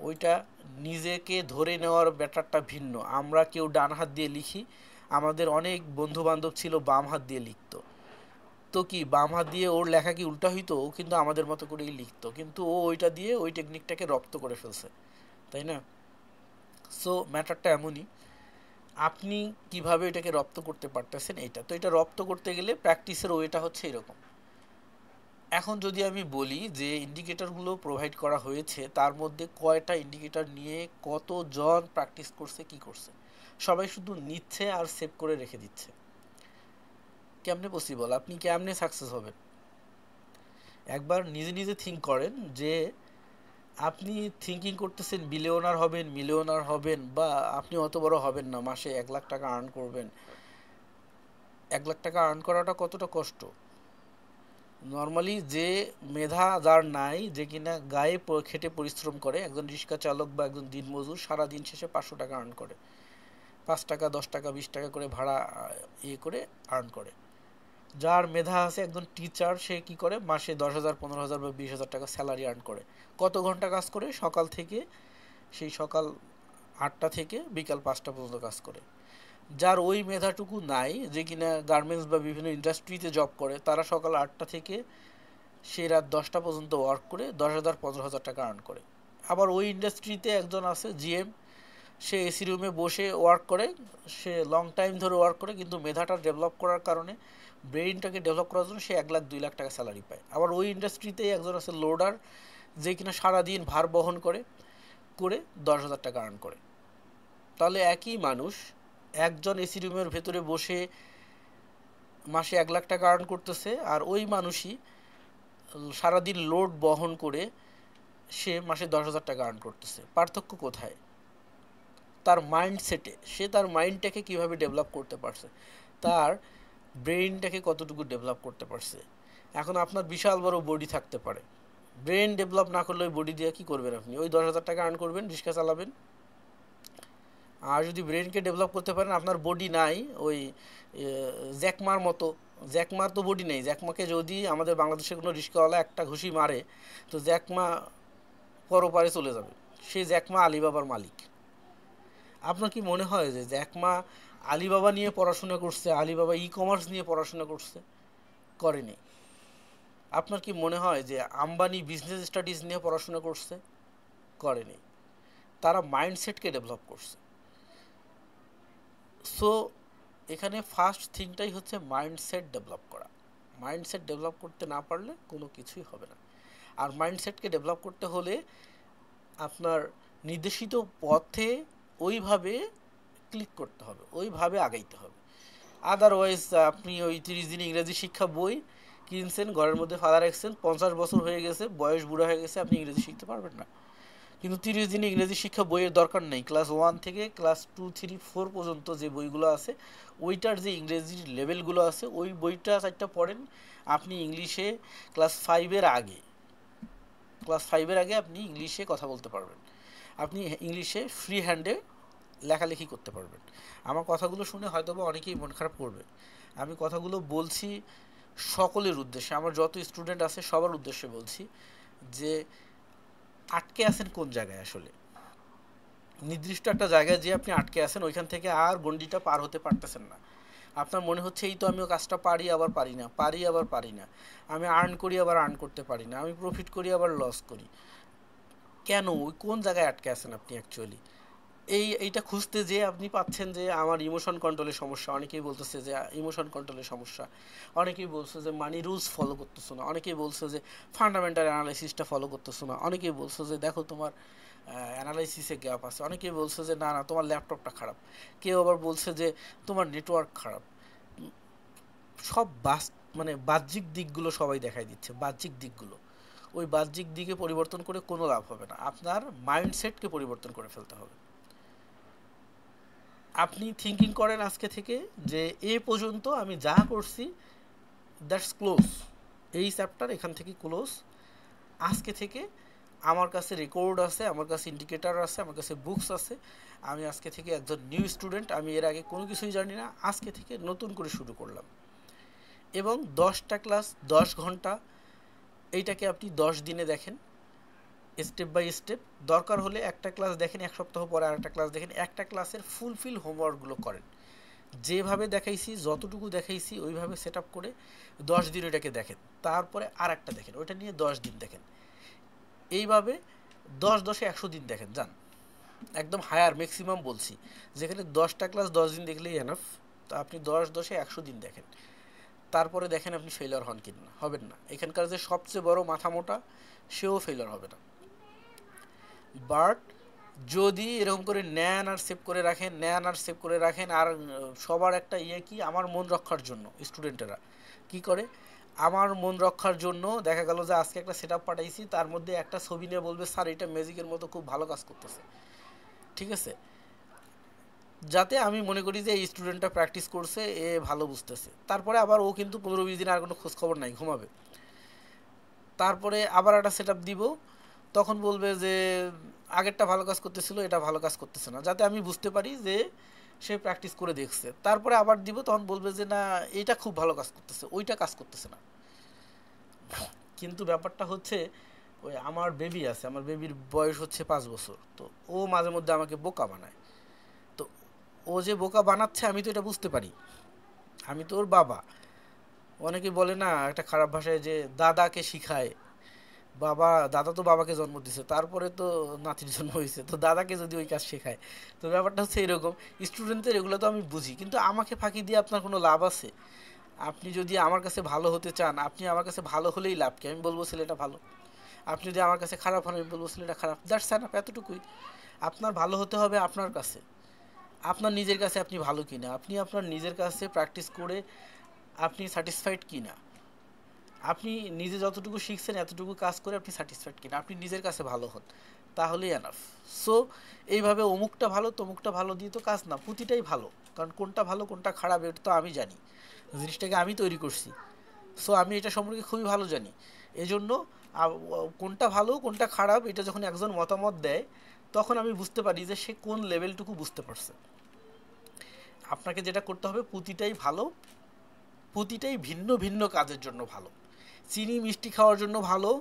Speaker 1: ওইটা নিজেকে ধরে নেওয়ার ব্যাটারটা ভিন্ন। আমরা কেউ ডান হাত দিয়ে লিখি, আমাদের অনেক বন্ধু বান্ধব ছিল বাম হাত দিয়ে লিখতো, তো কি বাম হাত দিয়ে ওর লেখা কি উল্টা হইতো? ও কিন্তু আমাদের মতো করেই লিখতো, কিন্তু ও ওইটা দিয়ে ওই টেকনিকটাকে রপ্ত করে ফেলছে, তাই না? সো ম্যাটারটা এমনই, আপনি কিভাবে এটাকে রপ্ত করতে পারতেছেন এইটা। তো এটা রপ্ত করতে গেলে প্র্যাকটিসের ওয়েটা হচ্ছে এরকম। এখন যদি আমি বলি যে ইন্ডিকেটরগুলো প্রোভাইড করা হয়েছে, তার মধ্যে কয়টা ইন্ডিকেটর নিয়ে কতজন প্র্যাকটিস করছে, কি করছে? সবাই শুধু নিচ্ছে আর সেভ করে রেখে দিচ্ছে। কেমনে পসিবল? আপনি কেমনে সাকসেস হবেন? একবার নিজে নিজে থিঙ্ক করেন যে আপনি থিঙ্কিং করতেছেন বিলিয়নার হবেন, মিলিয়নার হবেন, বা আপনি অত বড় হবেন না, মাসে 1 লাখ টাকা আর্ন করবেন। 1 লাখ টাকা আর্ন করাটা কতটা কষ্ট। নর্মালি যে মেধা যার নাই, যে কিনা গায়ে খেটে পরিশ্রম করে, একজন রিক্সা চালক বা একজন দিনমজুর সারা দিন শেষে 500 টাকা আর্ন করে, 5 টাকা 10 টাকা 20 টাকা করে ভাড়া ইয়ে করে আর্ন করে। যার মেধা আছে, একজন টিচার, সে কি করে মাসে 10,000 15,000 বা 20,000 টাকা স্যালারি আর্ন করে। কত ঘন্টা কাজ করে? সকাল থেকে, সেই সকাল 8টা থেকে বিকাল 5টা পর্যন্ত কাজ করে। যার ওই মেধাটুকু নাই, যে কিনা গার্মেন্টস বা বিভিন্ন ইন্ডাস্ট্রিতে জব করে, তারা সকাল 8টা থেকে সে রাত 10টা পর্যন্ত ওয়ার্ক করে 10,000 15,000 টাকা আর্ন করে। আবার ওই ইন্ডাস্ট্রিতে একজন আছে জিএম, সে এসি রুমে বসে ওয়ার্ক করে, সে লং টাইম ধরে ওয়ার্ক করে, কিন্তু মেধাটা ডেভেলপ করার কারণে, ব্রেইনটাকে ডেভেলপ করার জন্য সে 1 লাখ 2 লাখ টাকা স্যালারি পায়। আবার ওই ইন্ডাস্ট্রিতেই একজন আছে লোডার, যে কিনা সারাদিন ভার বহন করে করে 10,000 টাকা আর্ন করে। তাহলে একই মানুষ, একজন এসি রুমের ভেতরে বসে মাসে 1 লাখ টাকা আর্ন করতেছে, আর ওই মানুষই সারাদিন লোড বহন করে সে মাসে 10,000 টাকা আর্ন করতেছে। পার্থক্য কোথায়? তার মাইন্ডসেটে। সে তার মাইন্ডটাকে কীভাবে ডেভেলপ করতে পারছে, তার ব্রেইনটাকে কতটুকু ডেভেলপ করতে পারছে। এখন আপনার বিশাল বড় বডি থাকতে পারে, ব্রেন ডেভেলপ না করলে ওই বডি দিয়ে কী করবেন? আপনি ওই 10,000 টাকা আর্ন করবেন, রিক্সা চালাবেন। আর যদি ব্রেনকে ডেভেলপ করতে পারেন, আপনার বডি নাই ওই জ্যাকমার মতো, জ্যাকমার তো বডি নেই, জ্যাকমাকে যদি আমাদের বাংলাদেশের কোনো রিক্সাওয়ালা একটা ঘুষি মারে, তো জ্যাকমা পরপারে চলে যাবে, সেই জ্যাকমা আলিবাবার মালিক। আপনার কি মনে হয় যে জ্যাকমা আলিবাবা নিয়ে পড়াশোনা করছে, আলিবাবা ই কমার্স নিয়ে পড়াশোনা করছে? করেনি। আপনার কি মনে হয় যে আম্বানি বিজনেস স্টাডিজ নিয়ে পড়াশোনা করছে? করেনি। তারা মাইন্ডসেটকে ডেভেলপ করছে। সো এখানে ফার্স্ট থিংটাই হচ্ছে মাইন্ডসেট ডেভেলপ করা। মাইন্ডসেট ডেভেলপ করতে না পারলে কোনো কিছুই হবে না। আর মাইন্ডসেটকে ডেভেলপ করতে হলে আপনার নির্দেশিত পথে ওইভাবে ক্লিক করতে হবে, ওইভাবে আগাইতে হবে। আদারওয়াইজ আপনি ওই 30 দিন ইংরেজি শিক্ষা বই কিনছেন, ঘরের মধ্যে ফালা রাখছেন, 50 বছর হয়ে গেছে, বয়স বুড়া হয়ে গেছে, আপনি ইংরেজি শিখতে পারবেন না। কিন্তু 30 দিনে ইংরেজি শিক্ষা বইয়ের দরকার নেই। ক্লাস 1 থেকে ক্লাস 2 3 4 পর্যন্ত যে বইগুলো আছে, ওইটার যে ইংরেজির লেভেলগুলো আছে, ওই বইটা 4টা পড়েন, আপনি ইংলিশে ক্লাস 5-এর আগে, ক্লাস 5-এর আগে আপনি ইংলিশে কথা বলতে পারবেন। আপনি ইংলিশে ফ্রি হ্যান্ডে লেখালেখি করতে পারবেন। আমার কথাগুলো শুনে হয়তো বা অনেকেই মন খারাপ করবে, আমি কথাগুলো বলছি সকলের উদ্দেশ্যে, আমার যত স্টুডেন্ট আছে সবার উদ্দেশ্যে বলছি যে আটকে আছেন কোন জায়গায়, আসলে নির্দিষ্ট একটা জায়গায় যে আপনি আটকে আছেন, ওইখান থেকে আর গণ্ডিটা পার হতে পারতেছেন না। আপনার মনে হচ্ছে এই তো আমিও কাজটা পারি আবার পারি না, পারি আবার পারি না, আমি আর্ন করি আবার আর্ন করতে পারি না, আমি প্রফিট করি আবার লস করি। কেন, ওই কোন জায়গায় আটকে আছেন আপনি অ্যাকচুয়ালি? এইটা খুঁজতে যেয়ে আপনি পাচ্ছেন যে আমার ইমোশন কন্ট্রোলের সমস্যা, অনেকেই বলতেছে যে ইমোশন কন্ট্রোলের সমস্যা, অনেকেই বলছে যে মানি রুলস ফলো করতেছো না, অনেকেই বলছে যে ফান্ডামেন্টাল অ্যানালাইসিসটা ফলো করতেছো না, অনেকেই বলছে যে দেখো তোমার অ্যানালাইসিসে গ্যাপ আছে, অনেকেই বলছে যে না না তোমার ল্যাপটপটা খারাপ, কেউ আবার বলছে যে তোমার নেটওয়ার্ক খারাপ। সব মানে বাহ্যিক দিকগুলো সবাই দেখাই দিচ্ছে, বাহ্যিক দিকগুলো। ওই বাহ্যিক দিকে পরিবর্তন করে কোনো লাভ হবে না, আপনার মাইন্ডসেটকে পরিবর্তন করে ফেলতে হবে। আপনি থিঙ্কিং করেন আজকে থেকে যে এ পর্যন্ত আমি যা করছি দ্যাটস ক্লোজ, এই চ্যাপ্টার এখান থেকে ক্লোজ। আজকে থেকে আমার কাছে রেকর্ড আছে, আমার কাছে ইন্ডিকেটার আছে, আমার কাছে বুকস আছে, আমি আজকে থেকে একজন নিউ স্টুডেন্ট, আমি এর আগে কোনো কিছুই জানি না, আজকে থেকে নতুন করে শুরু করলাম। এবং 10টা ক্লাস 10 ঘন্টা, এইটাকে আপনি 10 দিনে দেখেন, স্টেপ বাই স্টেপ। দরকার হলে একটা ক্লাস দেখেন, এক সপ্তাহ পরে আরেকটা ক্লাস দেখেন, একটা ক্লাসের ফুলফিল হোমওয়ার্কগুলো করেন, যেভাবে দেখাইছি যতটুকু দেখাইছি ওইভাবে সেট আপ করে 10 দিন ওইটাকে দেখেন, তারপরে আর একটা দেখেন, ওইটা নিয়ে 10 দিন দেখেন, এইভাবে 10-10-100 দিন দেখেন যান, একদম হায়ার ম্যাক্সিমাম বলছি, যেখানে 10টা ক্লাস 10 দিন দেখলেই এনাফ, তো আপনি 10-10-100 দিন দেখেন, তারপরে দেখেন আপনি ফেলিওর হন কি না, হবেন না। এখানকার যে সবচেয়ে বড় মাথা মোটা সেও ফেলিওর হবে না। বাট যদি এরকম করে নেন আর সেভ করে রাখেন, নেন আর সেভ করে রাখেন, আর সবার একটা ইয়ে কি, আমার মন রক্ষার জন্য স্টুডেন্টেরা কি করে, আমার মন রক্ষার জন্য দেখা গেল যে আজকে একটা সেট আপ পাঠাইছি, তার মধ্যে একটা ছবি নিয়ে বলবে স্যার এটা ম্যাজিকের মতো খুব ভালো কাজ করতেছে, ঠিক আছে, যাতে আমি মনে করি যে এই স্টুডেন্টটা প্র্যাকটিস করছে, এ ভালো বুঝতেছে। তারপরে আবার ও কিন্তু 15-20 দিন আর কোনো খোঁজখবর নাই, ঘুমাবে। তারপরে আবার একটা সেট আপ দিব, তখন বলবে যে আগেরটা ভালো কাজ করতেছিল, এটা ভালো কাজ করতেছে না, যাতে আমি বুঝতে পারি যে সে প্র্যাকটিস করে দেখছে। তারপরে আবার দিব, তখন বলবে যে না এটা খুব ভালো কাজ করতেছে, ওইটা কাজ করতেছে না। কিন্তু ব্যাপারটা হচ্ছে ওই আমার বেবি আছে, আমার বেবির বয়স হচ্ছে 5 বছর, তো ও মাঝে মধ্যে আমাকে বোকা বানায়। তো ও যে বোকা বানাচ্ছে আমি তো এটা বুঝতে পারি, আমি তো ওর বাবা। অনেকে বলে না একটা খারাপ ভাষায় যে দাদাকে শিখায়, বাবা, দাদা তো বাবাকে জন্ম দিছে, তারপরে তো নাতির জন্ম হয়েছে, তো দাদাকে যদি ওই কাজ শেখায়, তো ব্যাপারটা হচ্ছে এরকম। স্টুডেন্টদের এগুলো তো আমি বুঝি, কিন্তু আমাকে ফাঁকি দিয়ে আপনার কোনো লাভ আছে? আপনি যদি আমার কাছে ভালো হতে চান, আপনি আমার কাছে ভালো হলেই লাভ কি, আমি বলবো ছেলেটা ভালো। আপনি যদি আমার কাছে খারাপ হন, আমি বলবো ছেলেটা খারাপ, দ্যাটস এনাফ, এতটুকুই। আপনার ভালো হতে হবে আপনার কাছে, আপনার নিজের কাছে আপনি ভালো কিনা, আপনি আপনার নিজের কাছে প্র্যাকটিস করে আপনি স্যাটিসফাইড কিনা, আপনি নিজে যতটুকু শিখছেন এতটুকু কাজ করে আপনি স্যাটিসফাইড কিনা, আপনি নিজের কাছে ভালো হন, তাহলেই এনাফ। সো এইভাবে অমুকটা ভালো তমুকটা ভালো দিয়ে তো কাজ না, প্রতিটাই ভালো, কারণ কোনটা ভালো কোনটা খারাপ এটা তো আমি জানি, জিনিসটাকে আমি তৈরি করছি। সো আমি এটা সম্পর্কে খুবই ভালো জানি, এজন্য কোনটা ভালো কোনটা খারাপ এটা যখন একজন মতামত দেয়, তখন আমি বুঝতে পারি যে সে কোন লেভেলটুকু বুঝতে পারছে। আপনাকে যেটা করতে হবে, প্রতিটাই ভালো, প্রতিটাই ভিন্ন ভিন্ন কাজের জন্য ভালো। চিনি মিষ্টি খাওয়ার জন্য ভালো,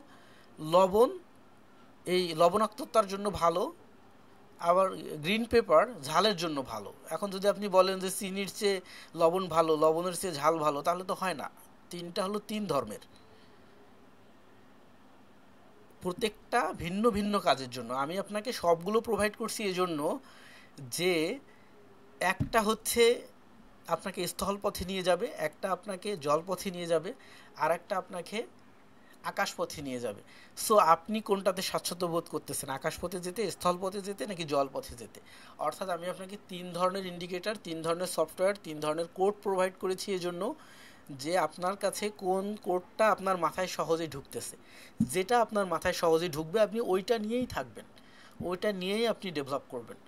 Speaker 1: লবণ এই লবণাক্ততার জন্য ভালো, আবার গ্রিন পেপার ঝালের জন্য ভালো। এখন যদি আপনি বলেন যে চিনির চেয়ে লবণ ভালো, লবণের চেয়ে ঝাল ভালো, তাহলে তো হয় না। তিনটা হলো তিন ধর্মের, প্রত্যেকটা ভিন্ন ভিন্ন কাজের জন্য। আমি আপনাকে সবগুলো প্রোভাইড করছি এজন্য যে একটা হচ্ছে আপনাকে স্থলপথে নিয়ে যাবে, একটা আপনাকে জলপথে নিয়ে যাবে, আর একটা আপনাকে আকাশপথে নিয়ে যাবে। সো আপনি কোনটাতে স্বাচ্ছন্দ্য বোধ করতেছেন, আকাশপথে যেতে, স্থলপথে যেতে, নাকি জলপথে যেতে? অর্থাৎ আমি আপনাকে 3 ধরনের ইন্ডিকেটর, 3 ধরনের সফটওয়্যার, 3 ধরনের কোড প্রোভাইড করেছি এজন্য যে আপনার কাছে কোন কোডটা আপনার মাথায় সহজেই ঢুকতেছে, যেটা আপনার মাথায় সহজেই ঢুকবে আপনি ওইটা নিয়েই থাকবেন, ওইটা নিয়েই আপনি ডেভেলপ করবেন।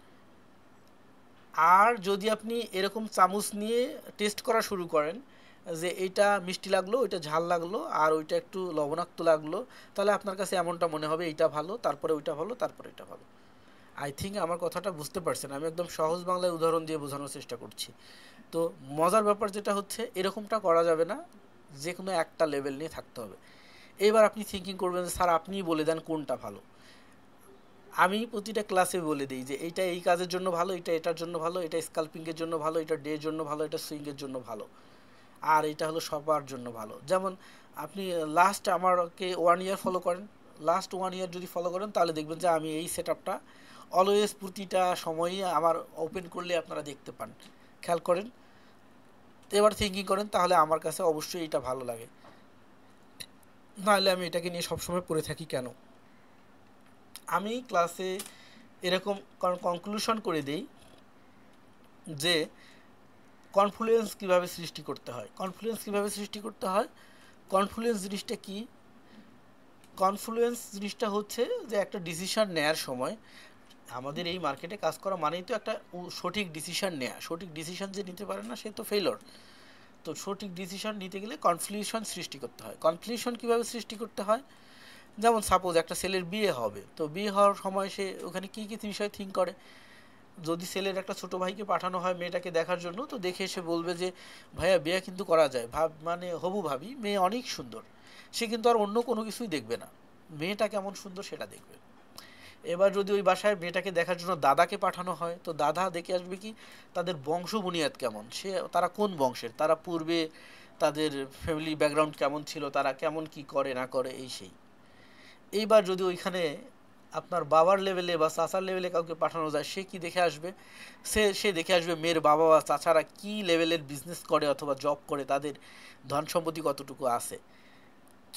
Speaker 1: আর যদি আপনি এরকম চামচ নিয়ে টেস্ট করা শুরু করেন যে এইটা মিষ্টি লাগলো, ওইটা ঝাল লাগলো, আর ওইটা একটু লবণাক্ত লাগলো, তাহলে আপনার কাছে এমনটা মনে হবে এইটা ভালো, তারপরে ওইটা ভালো, তারপরে এটা ভালো। আই থিঙ্ক আমার কথাটা বুঝতে পারছেন, আমি একদম সহজ বাংলায় উদাহরণ দিয়ে বোঝানোর চেষ্টা করছি। তো মজার ব্যাপার যেটা হচ্ছে, এরকমটা করা যাবে না, যে কোনো একটা লেভেল নিয়ে থাকতে হবে। এবার আপনি থিঙ্কিং করবেন যে স্যার আপনিই বলে দেন কোনটা ভালো। আমি প্রতিটা ক্লাসে বলে দিই যে এইটা এই কাজের জন্য ভালো, এটা এটার জন্য ভালো, এটা স্কাল্পিংয়ের জন্য ভালো, এটা ডের জন্য ভালো, এটা সুইংয়ের জন্য ভালো, আর এটা হলো সবার জন্য ভালো। যেমন আপনি লাস্ট আমাকে 1 ইয়ার ফলো করেন, লাস্ট 1 ইয়ার যদি ফলো করেন তাহলে দেখবেন যে আমি এই সেট আপটা অলওয়েজ প্রতিটা সময়ই আমার ওপেন করলে আপনারা দেখতে পান। খেয়াল করেন, এবার থিঙ্কিং করেন, তাহলে আমার কাছে অবশ্যই এটা ভালো লাগে, নাহলে আমি এটাকে নিয়ে সবসময় পড়ে থাকি কেন। আমি ক্লাসে এরকম কনক্লুশন করে দেই যে কনফ্লুয়েন্স কিভাবে সৃষ্টি করতে হয়। কনফ্লুয়েন্স কিভাবে সৃষ্টি করতে হয়, কনফ্লুয়েন্স জিনিসটা কি? কনফ্লুয়েন্স জিনিসটা হচ্ছে যে একটা ডিসিশন নেয়ার সময়, আমাদের এই মার্কেটে কাজ করা মানেই তো একটা সঠিক ডিসিশন নেয়া। সঠিক ডিসিশন যে নিতে পারে না সে তো ফেইলর। তো সঠিক ডিসিশন নিতে গেলে কনফ্লিউশন সৃষ্টি করতে হয়। কনফ্লিউশন কিভাবে সৃষ্টি করতে হয়, যেমন সাপোজ একটা ছেলের বিয়ে হবে, তো বিয়ে হওয়ার সময় সে ওখানে কী কী বিষয় থিঙ্ক করে। যদি ছেলের একটা ছোটো ভাইকে পাঠানো হয় মেয়েটাকে দেখার জন্য, তো দেখে সে বলবে যে ভাইয়া বিয়ে কিন্তু করা যায়, মানে হবু ভাবি মেয়ে অনেক সুন্দর, সে কিন্তু আর অন্য কোনো কিছুই দেখবে না, মেয়েটা কেমন সুন্দর সেটা দেখবে। এবার যদি ওই বাসায় মেয়েটাকে দেখার জন্য দাদাকে পাঠানো হয়, তো দাদা দেখে আসবে কি তাদের বংশ বুনিয়াদ কেমন, তারা কোন বংশের, তারা পূর্বে তাদের ফ্যামিলি ব্যাকগ্রাউন্ড কেমন ছিল, তারা কেমন কি করে না করে এই সেই। এইবার যদি ওইখানে আপনার বাবার লেভেলে বা চাচার লেভেলে কাউকে পাঠানো যায়, সে কি দেখে আসবে, সে দেখে আসবে মেয়ের বাবা বা চাচারা কি লেভেলের বিজনেস করে অথবা জব করে, তাদের ধন সম্পত্তি কতটুকু আছে।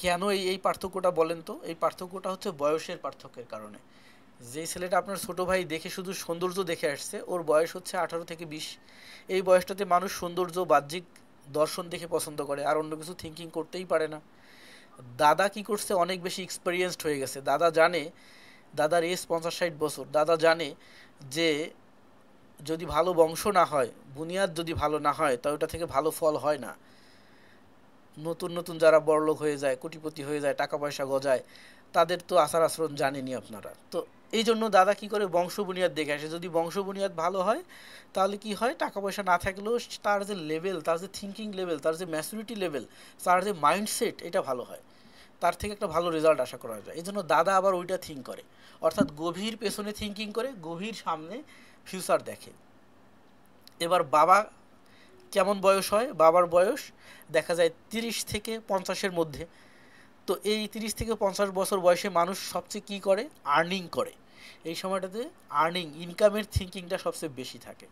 Speaker 1: কেন এই পার্থক্যটা বলেন তো? এই পার্থক্যটা হচ্ছে বয়সের পার্থক্যের কারণে। যে ছেলেটা আপনার ছোট ভাই দেখে শুধু সৌন্দর্য দেখে আসছে, ওর বয়স হচ্ছে 18 থেকে 20। এই বয়সটাতে মানুষ সৌন্দর্য বাহ্যিক দর্শন দেখে পছন্দ করে, আর অন্য কিছু থিঙ্কিং করতেই পারে না। দাদা কি করছে, অনেক বেশি এক্সপেরিয়েন্সড হয়ে গেছে, দাদা জানে, দাদার এজ 50-60 বছর, দাদা জানে যে যদি ভালো বংশ না হয়, বুনিয়াদ যদি ভালো না হয়, তা ওটা থেকে ভালো ফল হয় না। নতুন নতুন যারা বড়লোক হয়ে যায়, কোটিপতি হয়ে যায়, টাকা পয়সা গজায়, তাদের তো আচার আচরণ জানেনই আপনারা। তো এই জন্য দাদা কি করে, বংশ বুনিয়াদ দেখে আসে। যদি বংশ বুনিয়াদ ভালো হয় তাহলে কি হয়, টাকা পয়সা না থাকলেও তার যে লেভেল, তার যে থিঙ্কিং লেভেল, তার যে ম্যাচুরিটি লেভেল, তার যে মাইন্ডসেট, এটা ভালো হয়, তার থেকে একটা ভালো রেজাল্ট আশা করা যায়। এই জন্য দাদা আবার ওইটা থিঙ্ক করে, অর্থাৎ গভীর পেছনে থিঙ্কিং করে, গভীর সামনে ফিউচার দেখে। এবার বাবা কেমন বয়স হয়, বাবার বয়স দেখা যায় 30 থেকে 50-এর মধ্যে। তো এই 30 থেকে 50 বছর বয়সে মানুষ সবচেয়ে কী করে, আর্নিং করে। এই সময়টাতে আর্নিং, ইনকামের থিঙ্কিংটা সবচেয়ে বেশি থাকে।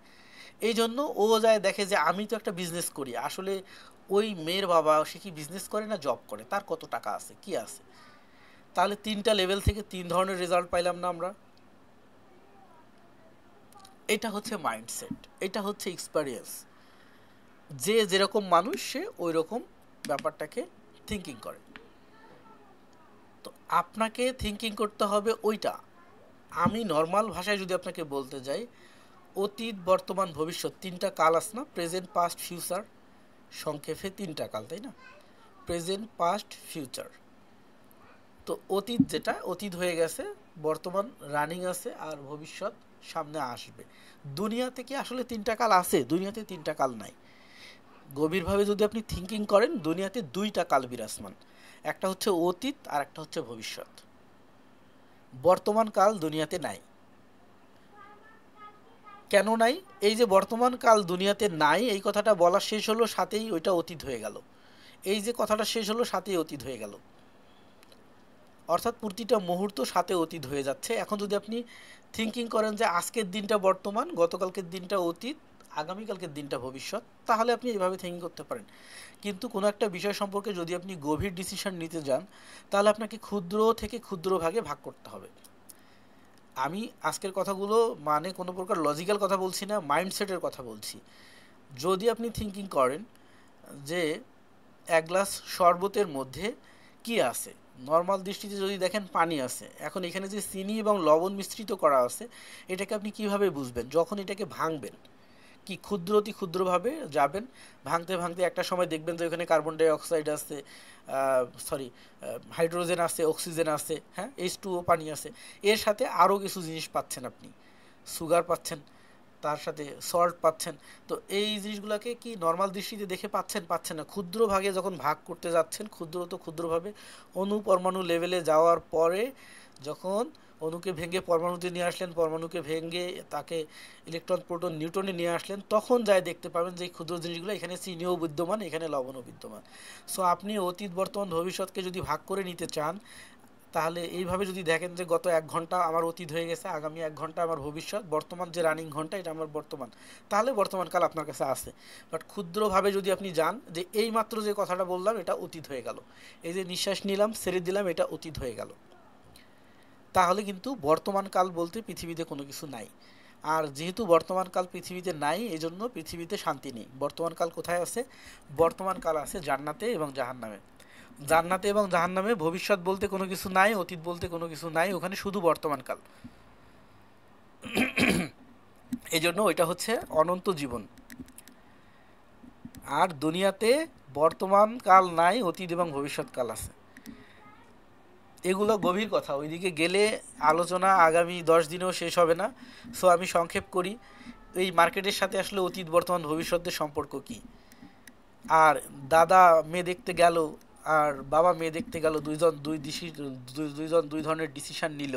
Speaker 1: এই জন্য ও যায় দেখে যে আমি তো একটা বিজনেস করি। আসলে ওই মেয়ের বাবা, সে কি বিজনেস করে না জব করে, তার কত টাকা আছে, কি আছে। তাহলে 3টা লেভেল থেকে 3 ধরনের রেজাল্ট পাইলাম না আমরা। এটা হচ্ছে মাইন্ডসেট, এটা হচ্ছে এক্সপেরিয়েন্স। যে যেরকম মানুষ সে ওই রকম ব্যাপারটাকে থিঙ্কিং করে। তো আপনাকে থিঙ্কিং করতে হবে ওইটা। আমি নর্মাল ভাষায় যদি আপনাকে বলতে যাই, অতীত বর্তমান ভবিষ্যৎ 3টা কাল আছে না, প্রেজেন্ট পাস্ট ফিউচার, সংক্ষেপে 3টা কাল, তাই না? Present past future. তো অতীত যেটা অতীত হয়ে গেছে, বর্তমান রানিং আছে, আর ভবিষ্যৎ সামনে আসবে। দুনিয়াতে কি আসলে 3টা কাল আছে? দুনিয়াতে 3টা কাল নাই। গভীরভাবে যদি আপনি থিঙ্কিং করেন, দুনিয়াতে 2টা কাল বিরাজমান, একটা হচ্ছে অতীত আর একটা হচ্ছে ভবিষ্যৎ। বর্তমান কাল দুনিয়াতে নাই। কেন নাই? এই যে বর্তমান কাল দুনিয়াতে নাই, এই কথাটা বলা শেষ হলো, সাথেই ওইটা অতীত হয়ে গেল। এই যে কথাটা শেষ হলো, সাথেই অতীত হয়ে গেল, অর্থাৎ প্রতিটা মুহূর্ত সাথে অতীত হয়ে যাচ্ছে। এখন যদি আপনি থিঙ্কিং করেন যে আজকের দিনটা বর্তমান, গতকালকের দিনটা অতীত, আগামীকালকের দিনটা ভবিষ্যৎ, তাহলে আপনি এইভাবে থিঙ্কিং করতে পারেন। কিন্তু কোনো একটা বিষয় সম্পর্কে যদি আপনি গভীর ডিসিশন নিতে যান, তাহলে আপনাকে ক্ষুদ্র থেকে ক্ষুদ্র ভাগে ভাগ করতে হবে। আমি আজকের কথাগুলো মানে কোনো প্রকার লজিক্যাল কথা বলছি না, মাইন্ডসেটের কথা বলছি। যদি আপনি থিঙ্কিং করেন যে 1 গ্লাস শরবতের মধ্যে কি আছে, নর্মাল দৃষ্টিতে যদি দেখেন পানি আছে, এখন এখানে যে চিনি এবং লবণ মিশ্রিত করা আছে, এটাকে আপনি কিভাবে বুঝবেন? যখন এটাকে ভাঙবেন, কি অতি ক্ষুদ্রভাবে যাবেন, ভাঙতে ভাঙতে একটা সময় দেখবেন যে ওখানে কার্বন ডাই অক্সাইড আছে, সরি, হাইড্রোজেন আছে, অক্সিজেন আছে, হ্যাঁ, H2O পানি আছে, এর সাথে আরও কিছু জিনিস পাচ্ছেন, আপনি সুগার পাচ্ছেন, তার সাথে সল্ট পাচ্ছেন। তো এই জিনিসগুলোকে কি নর্মাল দৃষ্টিতে দেখে পাচ্ছেন না, ক্ষুদ্র ভাগে যখন ভাগ করতে যাচ্ছেন, ক্ষুদ্রভাবে অণু পরমাণু লেভেলে যাওয়ার পরে যখন অণুকে ভেঙে পরমাণুতে নিয়ে আসলেন, পরমাণুকে ভেঙে তাকে ইলেকট্রন প্রোটন নিউট্রনে নিয়ে আসলেন, তখন যায় দেখতে পাবেন যে এই ক্ষুদ্র জিনিসগুলো এখানে চিনিও বিদ্যমান, এখানে লবণও বিদ্যমান। সো আপনি অতীত বর্তমান ভবিষ্যৎকে যদি ভাগ করে নিতে চান, তাহলে এইভাবে যদি দেখেন যে গত 1 ঘন্টা আমার অতীত হয়ে গেছে, আগামী 1 ঘন্টা আমার ভবিষ্যৎ, বর্তমান যে রানিং ঘন্টা এটা আমার বর্তমান, তাহলে বর্তমানকাল আপনার কাছে আছে। বাট ক্ষুদ্রভাবে যদি আপনি যান যে এই মাত্র যে কথাটা বললাম এটা অতীত হয়ে গেল, এই যে নিঃশ্বাস নিলাম ছেড়ে দিলাম এটা অতীত হয়ে গেল, তাহলে কিন্তু বর্তমানকাল বলতে পৃথিবীতে কোনো কিছু নাই। আর যেহেতু বর্তমানকাল পৃথিবীতে নাই, এজন্য পৃথিবীতে শান্তি নেই। বর্তমানকাল কোথায় আছে? বর্তমানকাল আছে জান্নাতে এবং জাহান্নামে। জান্নাতে এবং জাহান্নামে ভবিষ্যৎ বলতে কোনো কিছু নাই, অতীত বলতে কোনো কিছু নাই, ওখানে শুধু বর্তমানকাল। এই জন্য ওইটা হচ্ছে অনন্ত জীবন। আর দুনিয়াতে বর্তমানকাল নাই, অতীত এবং ভবিষ্যৎকাল আছে। এগুলো গভীর কথা, ওইদিকে গেলে আলোচনা আগামী 10 দিনেও শেষ হবে না। সো আমি সংক্ষেপ করি, এই মার্কেটের সাথে আসলে অতীত বর্তমান ভবিষ্যতের সম্পর্ক কি। আর দাদা মেয়ে দেখতে গেল আর বাবা মেয়ে দেখতে গেল, দুইজন দুই ধরনের ডিসিশন নিল,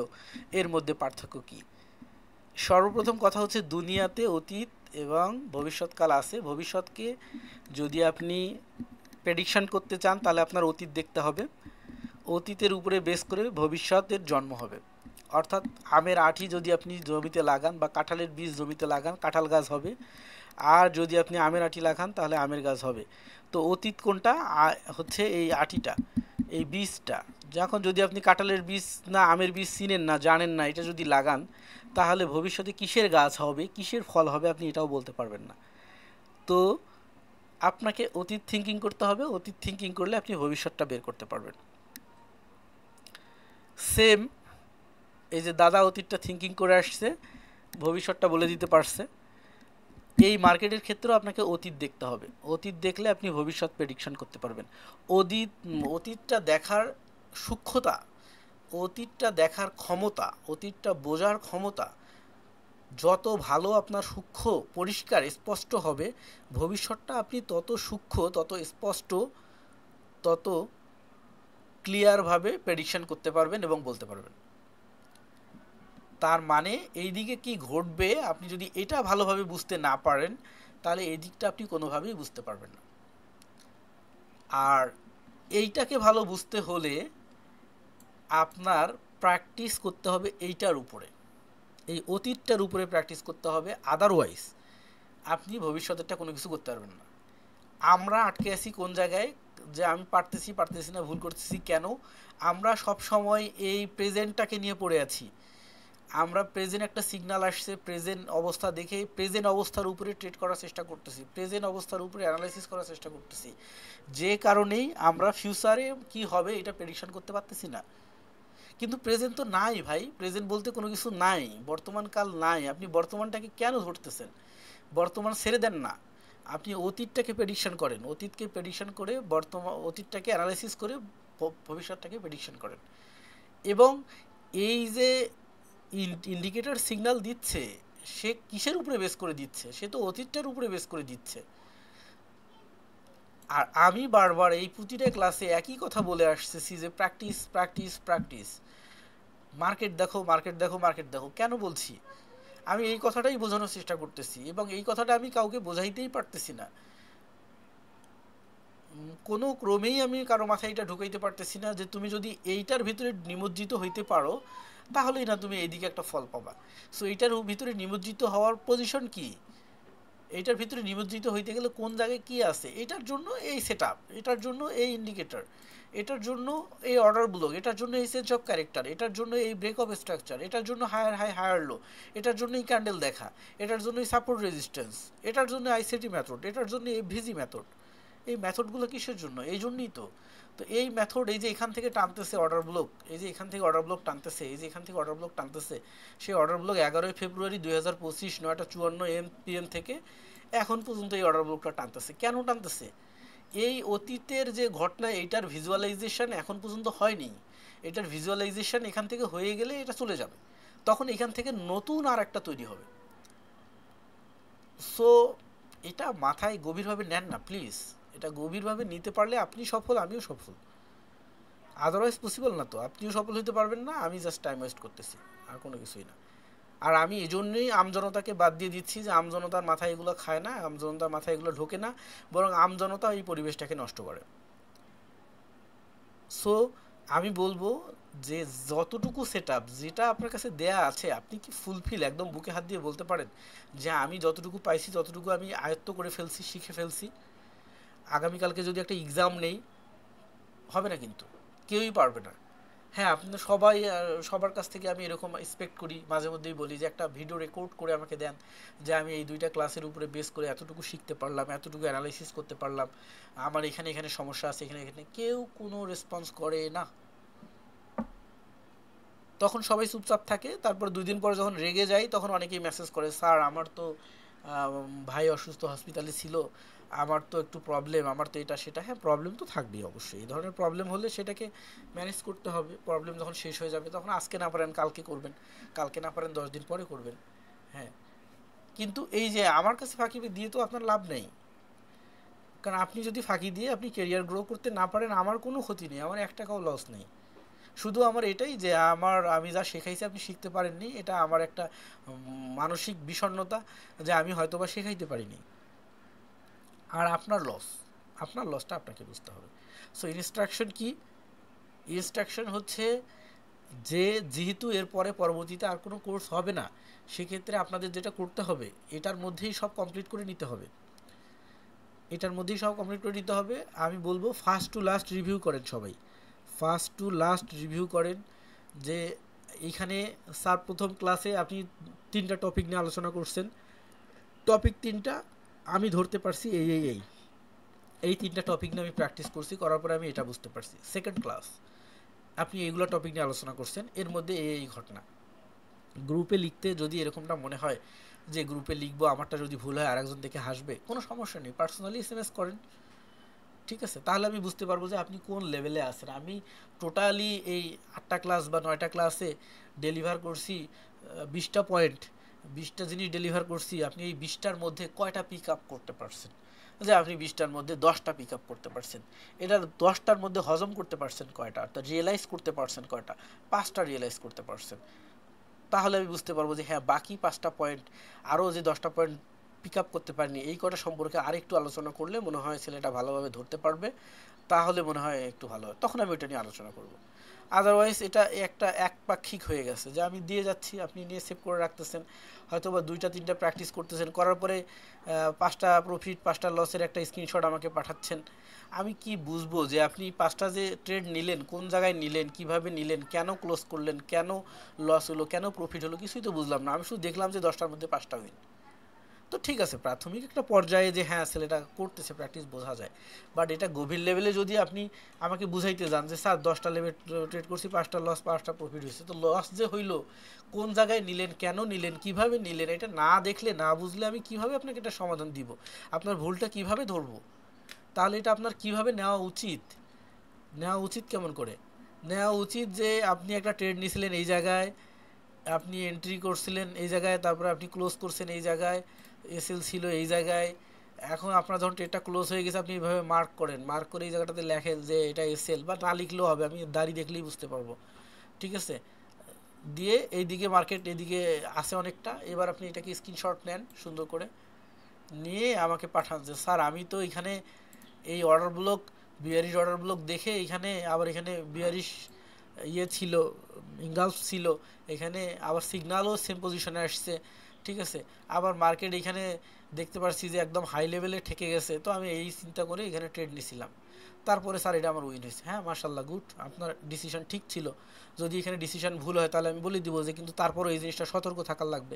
Speaker 1: এর মধ্যে পার্থক্য কি? সর্বপ্রথম কথা হচ্ছে দুনিয়াতে অতীত এবং ভবিষ্যৎকাল আছে। ভবিষ্যৎকে যদি আপনি প্রেডিকশন করতে চান তাহলে আপনার অতীত দেখতে হবে, অতীতের উপরে বেস করে ভবিষ্যতের জন্ম হবে। অর্থাৎ আমের আঁটি যদি আপনি জমিতে লাগান বা কাঁঠালের বীজ জমিতে লাগান, কাঁঠাল গাছ হবে। আর যদি আপনি আমের আঁটি লাগান তাহলে আমের গাছ হবে। তো অতীত কোনটা? হচ্ছে এই আঁটিটা, এই বীজটা। যখন যদি আপনি কাঁঠালের বীজ না আমের বীজ চিনেন না, জানেন না, এটা যদি লাগান তাহলে ভবিষ্যতে কিসের গাছ হবে, কিসের ফল হবে আপনি এটাও বলতে পারবেন না। তো আপনাকে অতীত থিঙ্কিং করতে হবে, অতীত থিঙ্কিং করলে আপনি ভবিষ্যৎটা বের করতে পারবেন। সেম এই যে দাদা অতীতটা থিঙ্কিং করে আসছে, ভবিষ্যৎটা বলে দিতে পারছে, এই মার্কেটের ক্ষেত্রেও আপনাকে অতীত দেখতে হবে। অতীত দেখলে আপনি ভবিষ্যৎ প্রেডিকশন করতে পারবেন। অতীতটা দেখার সূক্ষ্মতা, অতীতটা দেখার ক্ষমতা, অতীতটা বোঝার ক্ষমতা যত ভালো আপনার সূক্ষ্ম পরিষ্কার স্পষ্ট হবে, ভবিষ্যৎটা আপনি তত সূক্ষ্ম, তত স্পষ্ট, তত ক্লিয়ারভাবে প্রেডিকশন করতে পারবেন এবং বলতে পারবেন। তার মানে এই দিকে কি ঘটবে আপনি যদি এটা ভালোভাবে বুঝতে না পারেন, তাহলে এই দিকটা আপনি কোনোভাবেই বুঝতে পারবেন না। আর এইটাকে ভালো বুঝতে হলে আপনার প্র্যাকটিস করতে হবে এইটার উপরে, এই অতীতটার উপরে প্র্যাকটিস করতে হবে। আদারওয়াইজ আপনি ভবিষ্যতেরটা কোনো কিছু করতে পারবেন না। আমরা আটকে আছি কোন জায়গায়, যে আমি পারতেছি না, ভুল করতেছি কেন? আমরা সব সময় এই প্রেজেন্টটাকে নিয়ে পড়ে আছি। আমরা প্রেজেন্ট একটা সিগন্যাল আসছে, প্রেজেন্ট অবস্থা দেখে প্রেজেন্ট অবস্থার উপরে ট্রেড করার চেষ্টা করতেছি, প্রেজেন্ট অবস্থার উপরে অ্যানালাইসিস করার চেষ্টা করতেছি, যে কারণেই আমরা ফিউচারে কি হবে এটা প্রেডিকশন করতে পারতেছি না। কিন্তু প্রেজেন্ট তো নাই ভাই, প্রেজেন্ট বলতে কোনো কিছু নাই, বর্তমানকাল নাই। আপনি বর্তমানটাকে কেন ধরতেছেন? বর্তমান ছেড়ে দেন না, আপনি অতীতটাকে প্রেডিকশন করেন, অতীতকে প্রেডিকশন করে অতীতটাকে অ্যানালাইসিস করে ভবিষ্যৎটাকে প্রেডিকশন করেন। এবং এই যে ইন্ডিকেটর সিগন্যাল দিচ্ছে, সে কিসের উপরে বেস করে দিচ্ছে? সে তো অতীতটার উপরে বেস করে দিচ্ছে। আর আমি বারবার এই প্রতিটা ক্লাসে একই কথা বলে আসতেছি যে প্র্যাকটিস প্র্যাকটিস প্র্যাকটিস, মার্কেট দেখো মার্কেট দেখো মার্কেট দেখো। কেন বলছি? আমি এই কথাটাই বোঝানোর চেষ্টা করতেছি এবং এই কথাটা আমি কাউকে বোঝাইতেই পারতেছি না, কোনো ক্রমেই আমি কারো মাথায় এটা ঢুকাইতে পারতেছি না যে তুমি যদি এইটার ভিতরে নিমজ্জিত হইতে পারো তাহলেই না তুমি এইদিকে একটা ফল পাবা। সো এইটার ভিতরে নিমজ্জিত হওয়ার পজিশন কি, এইটার ভিতরে নিমজ্জিত হইতে গেলে কোন জায়গায় কি আছে, এটার জন্য এই সেট আপ, এটার জন্য এই ইন্ডিকেটর, এটার জন্য এই অর্ডার ব্লক, এটার জন্য এই চেঞ্জ অফ ক্যারেক্টার, এটার জন্য এই ব্রেক অফ স্ট্রাকচার, এটার জন্য হায়ার হাই হায়ার লো, এটার জন্য এই ক্যান্ডেল দেখা, এটার জন্য এই সাপোর্ট রেজিস্ট্যান্স, এটার জন্য আইসিটি মেথড, এটার জন্য এই ভিজি মেথড। এই মেথডগুলো কিসের জন্য? এই জন্যই তো। তো এই মেথড, এই যে এখান থেকে টানতেছে অর্ডার ব্লক, এই যে এখান থেকে অর্ডার ব্লক টানতেছে, এই যে এখান থেকে অর্ডার ব্লক টানতেছে, সেই অর্ডার ব্লক 11 ফেব্রুয়ারি 2025 9:54 PM থেকে এখন পর্যন্ত এই অর্ডার ব্লকটা টানতেছে। কেন টানতেছে? এই অতীতের যে ঘটনা, এইটার ভিজুয়ালাইজেশন এখন পর্যন্ত হয়নি। এটার ভিজুয়ালাইজেশন এখান থেকে হয়ে গেলে এটা চলে যাবে, তখন এখান থেকে নতুন আর একটা তৈরি হবে। সো এটা মাথায় গভীরভাবে নেন না প্লিজ। এটা গভীরভাবে নিতে পারলে আপনি সফল, আমিও সফল। আদারওয়াইজ পসিবল না। তো আপনিও সফল হতে পারবেন না, আমি জাস্ট টাইম ওয়েস্ট করতেছি, আর কোনো কিছুই না। আর আমি এই জন্যই আমজনতাকে বাদ দিয়ে দিচ্ছি যে আমজনতার মাথায় এগুলো খায় না, আমজনতার মাথায় এগুলো ঢোকে না, বরং আমজনতা এই পরিবেশটাকে নষ্ট করে। সো আমি বলবো যে যতটুকু সেট আপ যেটা আপনার কাছে দেয়া আছে, আপনি কি ফুলফিল একদম বুকে হাত দিয়ে বলতে পারেন যে আমি যতটুকু পাইছি যতটুকু আমি আয়ত্ত করে ফেলছি, শিখে ফেলছি? আগামীকালকে যদি একটা এক্সাম নেই, হবে না, কিন্তু কেউই পারবে না। হ্যাঁ, আপনি সবাই সবার কাছ থেকে আমি এরকম এক্সপেক্ট করি, মাঝে মধ্যেই বলি যে একটা ভিডিও রেকর্ড করে আমাকে দেন, যে আমি এই 2টা ক্লাসের উপরে বেস করে এতটুকু শিখতে পারলাম, এতটুকু অ্যানালাইসিস করতে পারলাম, আমার এখানে এখানে সমস্যা আছে, এখানে এখানে। কেউ কোনো রেসপন্স করে না। তখন সবাই চুপচাপ থাকে। তারপর 2 দিন পরে যখন রেগে যায়, তখন অনেকেই মেসেজ করে, স্যার আমার তো ভাই অসুস্থ, হসপিটালে ছিল, আমার তো একটু প্রবলেম, আমার তো এটা সেটা। হ্যাঁ, প্রবলেম তো থাকবেই অবশ্যই। এই ধরনের প্রবলেম হলে সেটাকে ম্যানেজ করতে হবে। প্রবলেম যখন শেষ হয়ে যাবে, তখন আজকে না পারেন কালকে করবেন, কালকে না পারেন 10 দিন পরে করবেন। হ্যাঁ, কিন্তু এই যে আমার কাছে ফাঁকি দিয়ে তো আপনার লাভ নেই। কারণ আপনি যদি ফাঁকি দিয়ে আপনি কেরিয়ার গ্রো করতে না পারেন, আমার কোনো ক্ষতি নেই, আমার 1 টাকাও লস নেই। শুধু আমার এটাই যে আমি যা শেখাইছি আপনি শিখতে পারেননি, এটা আমার একটা মানসিক বিষণ্ণতা, যে আমি হয়তোবা শেখাইতে পারিনি। আর আপনার লস, আপনার লসটা আপনাকে বুঝতে হবে। সো ইনস্ট্রাকশন কি? ইনস্ট্রাকশন হচ্ছে যে যেহেতু এরপরে পরবর্তীতে আর কোনো কোর্স হবে না, সেক্ষেত্রে আপনাদের যেটা করতে হবে, এটার মধ্যেই সব কমপ্লিট করে নিতে হবে। এটার মধ্যেই সব কমপ্লিট করে নিতে হবে। আমি বলবো ফার্স্ট টু লাস্ট রিভিউ করেন সবাই, ফার্স্ট টু লাস্ট রিভিউ করেন। যে এইখানে স্যার প্রথম ক্লাসে আপনি 3টা টপিক নিয়ে আলোচনা করছেন, টপিক 3টা আমি ধরতে পারছি, এই 3টা টপিক নিয়ে আমি প্র্যাকটিস করছি, করার পরে আমি এটা বুঝতে পারছি। সেকেন্ড ক্লাস আপনি এইগুলো টপিক নিয়ে আলোচনা করছেন, এর মধ্যে এই ঘটনা। গ্রুপে লিখতে যদি এরকমটা মনে হয় যে গ্রুপে লিখবো, আমারটা যদি ভুল হয় আরেকজন দেখে হাসবে, কোনো সমস্যা নেই, পার্সোনালি SMS করেন, ঠিক আছে? তাহলে আমি বুঝতে পারবো যে আপনি কোন লেভেলে আছেন। আমি টোটালি এই 8টা ক্লাস বা 9টা ক্লাসে ডেলিভার করছি 20টা পয়েন্ট, 20টা জিনিস ডেলিভার করছি। আপনি এই 20টার মধ্যে কয়টা পিক আপ করতে পারছেন? যে আপনি 20টার মধ্যে 10টা পিক আপ করতে পারছেন। এটার 10টার মধ্যে হজম করতে পারছেন কয়টা, অর্থাৎ রিয়েলাইজ করতে পারছেন কয়টা? 5টা রিয়েলাইজ করতে পারছেন। তাহলে আমি বুঝতে পারবো যে হ্যাঁ, বাকি 5টা পয়েন্ট, আরও যে 10টা পয়েন্ট পিক আপ করতে পারিনি, এই কটা সম্পর্কে আরেকটু আলোচনা করলে মনে হয় ছেলেটা ভালোভাবে ধরতে পারবে, তাহলে মনে হয় একটু ভালো হয়, তখন আমি ওইটা নিয়ে আলোচনা করব। আদারওয়াইজ এটা একটা একপাক্ষিক হয়ে গেছে, যে আমি দিয়ে যাচ্ছি, আপনি নিয়ে সেভ করে রাখতেছেন, হয়তো বা 2টা 3টা প্র্যাকটিস করতেছেন, করার পরে 5টা প্রফিট 5টা লসের একটা স্ক্রিনশট আমাকে পাঠাচ্ছেন। আমি কি বুঝবো যে আপনি 5টা যে ট্রেড নিলেন, কোন জায়গায় নিলেন, কিভাবে নিলেন, কেন ক্লোজ করলেন, কেন লস হলো, কেন প্রফিট হলো? কিছুই তো বুঝলাম না। আমি শুধু দেখলাম যে 10টার মধ্যে 5টা উইন। তো ঠিক আছে, প্রাথমিক একটা পর্যায়ে যে হ্যাঁ ছেলেটা করতেছে প্র্যাকটিস, বোঝা যায়। বাট এটা গভীর লেভেলে যদি আপনি আমাকে বুঝাইতে যান যে স্যার 10টা লেভেল ট্রেড করছি, 5টা লস 5টা প্রফিট হয়েছে, তো লস যে হইলো, কোন জায়গায় নিলেন, কেন নিলেন, কিভাবে নিলেন, এটা না দেখলে, না বুঝলে আমি কিভাবে আপনাকে এটা সমাধান দিব? আপনার ভুলটা কিভাবে ধরবো? তাহলে এটা আপনার কিভাবে নেওয়া উচিত? নেওয়া উচিত কেমন করে? নেওয়া উচিত যে আপনি একটা ট্রেড নিয়েছিলেন এই জায়গায়, আপনি এন্ট্রি করছিলেন এই জায়গায়, তারপরে আপনি ক্লোজ করছেন এই জায়গায়, এসএল ছিল এই জায়গায়। এখন আপনার যখন ট্রেডটা ক্লোজ হয়ে গেছে, আপনি এইভাবে মার্ক করেন, মার্ক করে এই জায়গাটাতে লেখেন যে এটা এসএল, বা না লিখলেও হবে, আমি দাড়ি দেখলেই বুঝতে পারবো, ঠিক আছে? দিয়ে এইদিকে মার্কেট এদিকে আসে অনেকটা, এবার আপনি এটাকে স্ক্রিনশট নেন সুন্দর করে, নিয়ে আমাকে পাঠান যে স্যার আমি তো এখানে এই order block, bearish order block দেখে এখানে আবার এখানে বিয়ারিশ ইয়ে ছিল, ইঙ্গালস ছিল, এখানে আবার সিগন্যালও সেম পজিশনে আসছে, ঠিক আছে? আবার মার্কেট এখানে দেখতে পাচ্ছি যে একদম হাই লেভেলে ঠেকে গেছে, তো আমি এই চিন্তা করে এখানে ট্রেড নিয়েছিলাম। তারপরে স্যার এটা আমার উইন হয়েছে। হ্যাঁ, মার্শাল্লাহ, গুড, আপনার ডিসিশন ঠিক ছিল। যদি এখানে ডিসিশন ভুল হয় তাহলে আমি বলে দিব যে কিন্তু তারপরও এই জিনিসটা সতর্ক থাকার লাগবে।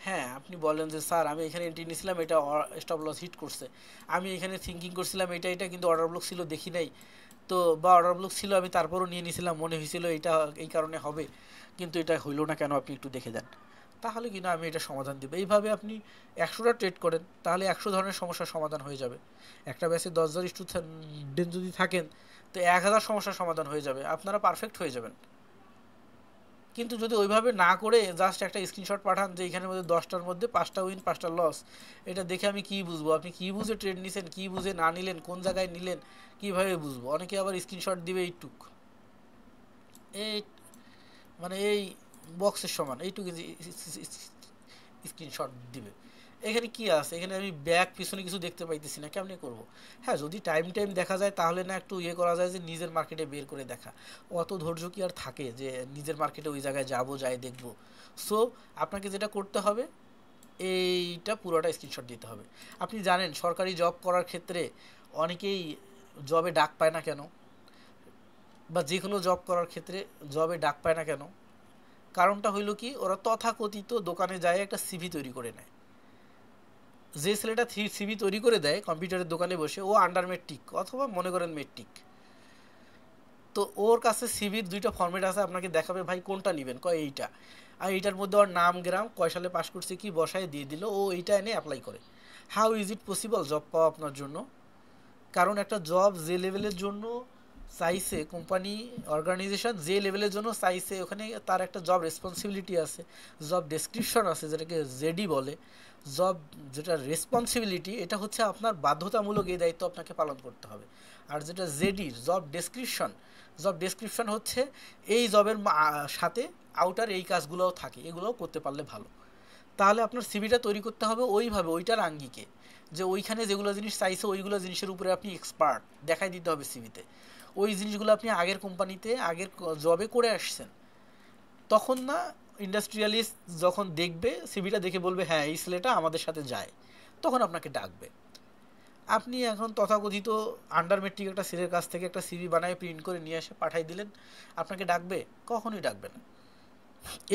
Speaker 1: হ্যাঁ, আপনি বলেন যে স্যার আমি এখানে এন্ট্রি নিয়েছিলাম, এটা স্টপ লস হিট করছে, আমি এখানে থিঙ্কিং করছিলাম এটা কিন্তু অর্ডার ব্লক ছিল দেখি নাই, তো বা অর্ডার ব্লক ছিল আমি তারপরও নিয়ে নিয়েছিলাম, মনে হয়েছিল এটা এই কারণে হবে, কিন্তু এটা হইলো না কেন, আপনি একটু দেখে যান। তাহলে কিনা আমি এটা সমাধান দেবো। এইভাবে আপনি 100টা ট্রেড করেন, তাহলে 100 ধরনের সমস্যার সমাধান হয়ে যাবে। একটা ব্যাচে 10 জন স্টুডেন্ট যদি থাকেন, তো 1000 সমস্যার সমাধান হয়ে যাবে, আপনারা পারফেক্ট হয়ে যাবেন। কিন্তু যদি ওইভাবে না করে জাস্ট একটা স্ক্রিনশট পাঠান যে এখানের মধ্যে 10টার মধ্যে 5টা উইন 5টা লস, এটা দেখে আমি কী বুঝবো আপনি কী বুঝে ট্রেড নিছেন, কী বুঝে না নিলেন, কোন জায়গায় নিলেন, কীভাবে বুঝবো? অনেকে আবার স্ক্রিনশট দিবে এইটুক, এই মানে এই বক্সের সমান এইটুকু স্ক্রিনশট দিবে। এখানে কি আছে? এখানে আমি ব্যাক পিছনে কিছু দেখতে পাইতেছি না, কেমনি করব? হ্যাঁ, যদি টাইম দেখা যায় তাহলে না একটু ইয়ে করা যায় যে নিজের মার্কেটে বের করে দেখা। অত ধৈর্য কি আর থাকে যে নিজের মার্কেটে ওই জায়গায় যাবো, যাই দেখবো? সো আপনাকে যেটা করতে হবে, এইটা পুরোটা স্ক্রিনশট দিতে হবে। আপনি জানেন সরকারি জব করার ক্ষেত্রে অনেকেই জবে ডাক পায় না কেন? বা যে কোনো জব করার ক্ষেত্রে জবে ডাক পায় না কেন? কারণটা হইল কি, ওরা তথাকথিত দোকানে যায় একটা সিভি তৈরি করে নেয়। যে ছেলেটা সিভি তৈরি করে দেয় কম্পিউটারের দোকানে বসে, ও আন্ডার মেট্রিক অথবা মনে করেন মেট্রিক, তো ওর কাছে সিভির 2টা ফর্মেট আছে, আপনাকে দেখাবে ভাই কোনটা নেবেন, কয় এইটা, আর এইটার মধ্যে ওর নাম, গ্রাম, কয় সালে পাস করছে কি বসায় দিয়ে দিল, ও এইটা এনে অ্যাপ্লাই করে। How is it possible job পাওয়া আপনার জন্য? কারণ একটা জব যে লেভেলের জন্য চাইছে কোম্পানি, অর্গানাইজেশন যে লেভেলের জন্য চাইছে, ওখানে তার একটা জব রেসপন্সিবিলিটি আছে, জব ডেসক্রিপশন আছে, যেটাকে জেডি বলে। জব যেটা রেসপন্সিবিলিটি, এটা হচ্ছে আপনার বাধ্যতামূলক, এই দায়িত্ব আপনাকে পালন করতে হবে। আর যেটা জেডির জব ডেসক্রিপশন, জব ডেসক্রিপশন হচ্ছে এই জবের সাথে আউটার এই কাজগুলোও থাকে, এগুলোও করতে পারলে ভালো। তাহলে আপনার সিভিটা তৈরি করতে হবে ওইভাবে, ওইটার আঙ্গিকে, যে ওইখানে যেগুলো জিনিস চাইছে ওইগুলো জিনিসের উপরে আপনি এক্সপার্ট দেখাই দিতে হবে সিভিতে। ওই জিনিসগুলো আপনি আগের কোম্পানিতে আগের জবে করে আসছেন। তখন না ইন্ডাস্ট্রিয়ালিস্ট যখন দেখবে সিভিটা দেখে বলবে হ্যাঁ এই ছেলেটা আমাদের সাথে যায়, তখন আপনাকে ডাকবে। আপনি এখন তথাকথিত আন্ডার মেট্রিক একটা ছেলের কাছ থেকে একটা সিভি বানায় প্রিন্ট করে নিয়ে এসে পাঠাই দিলেন, আপনাকে ডাকবে? কখনোই ডাকবে না।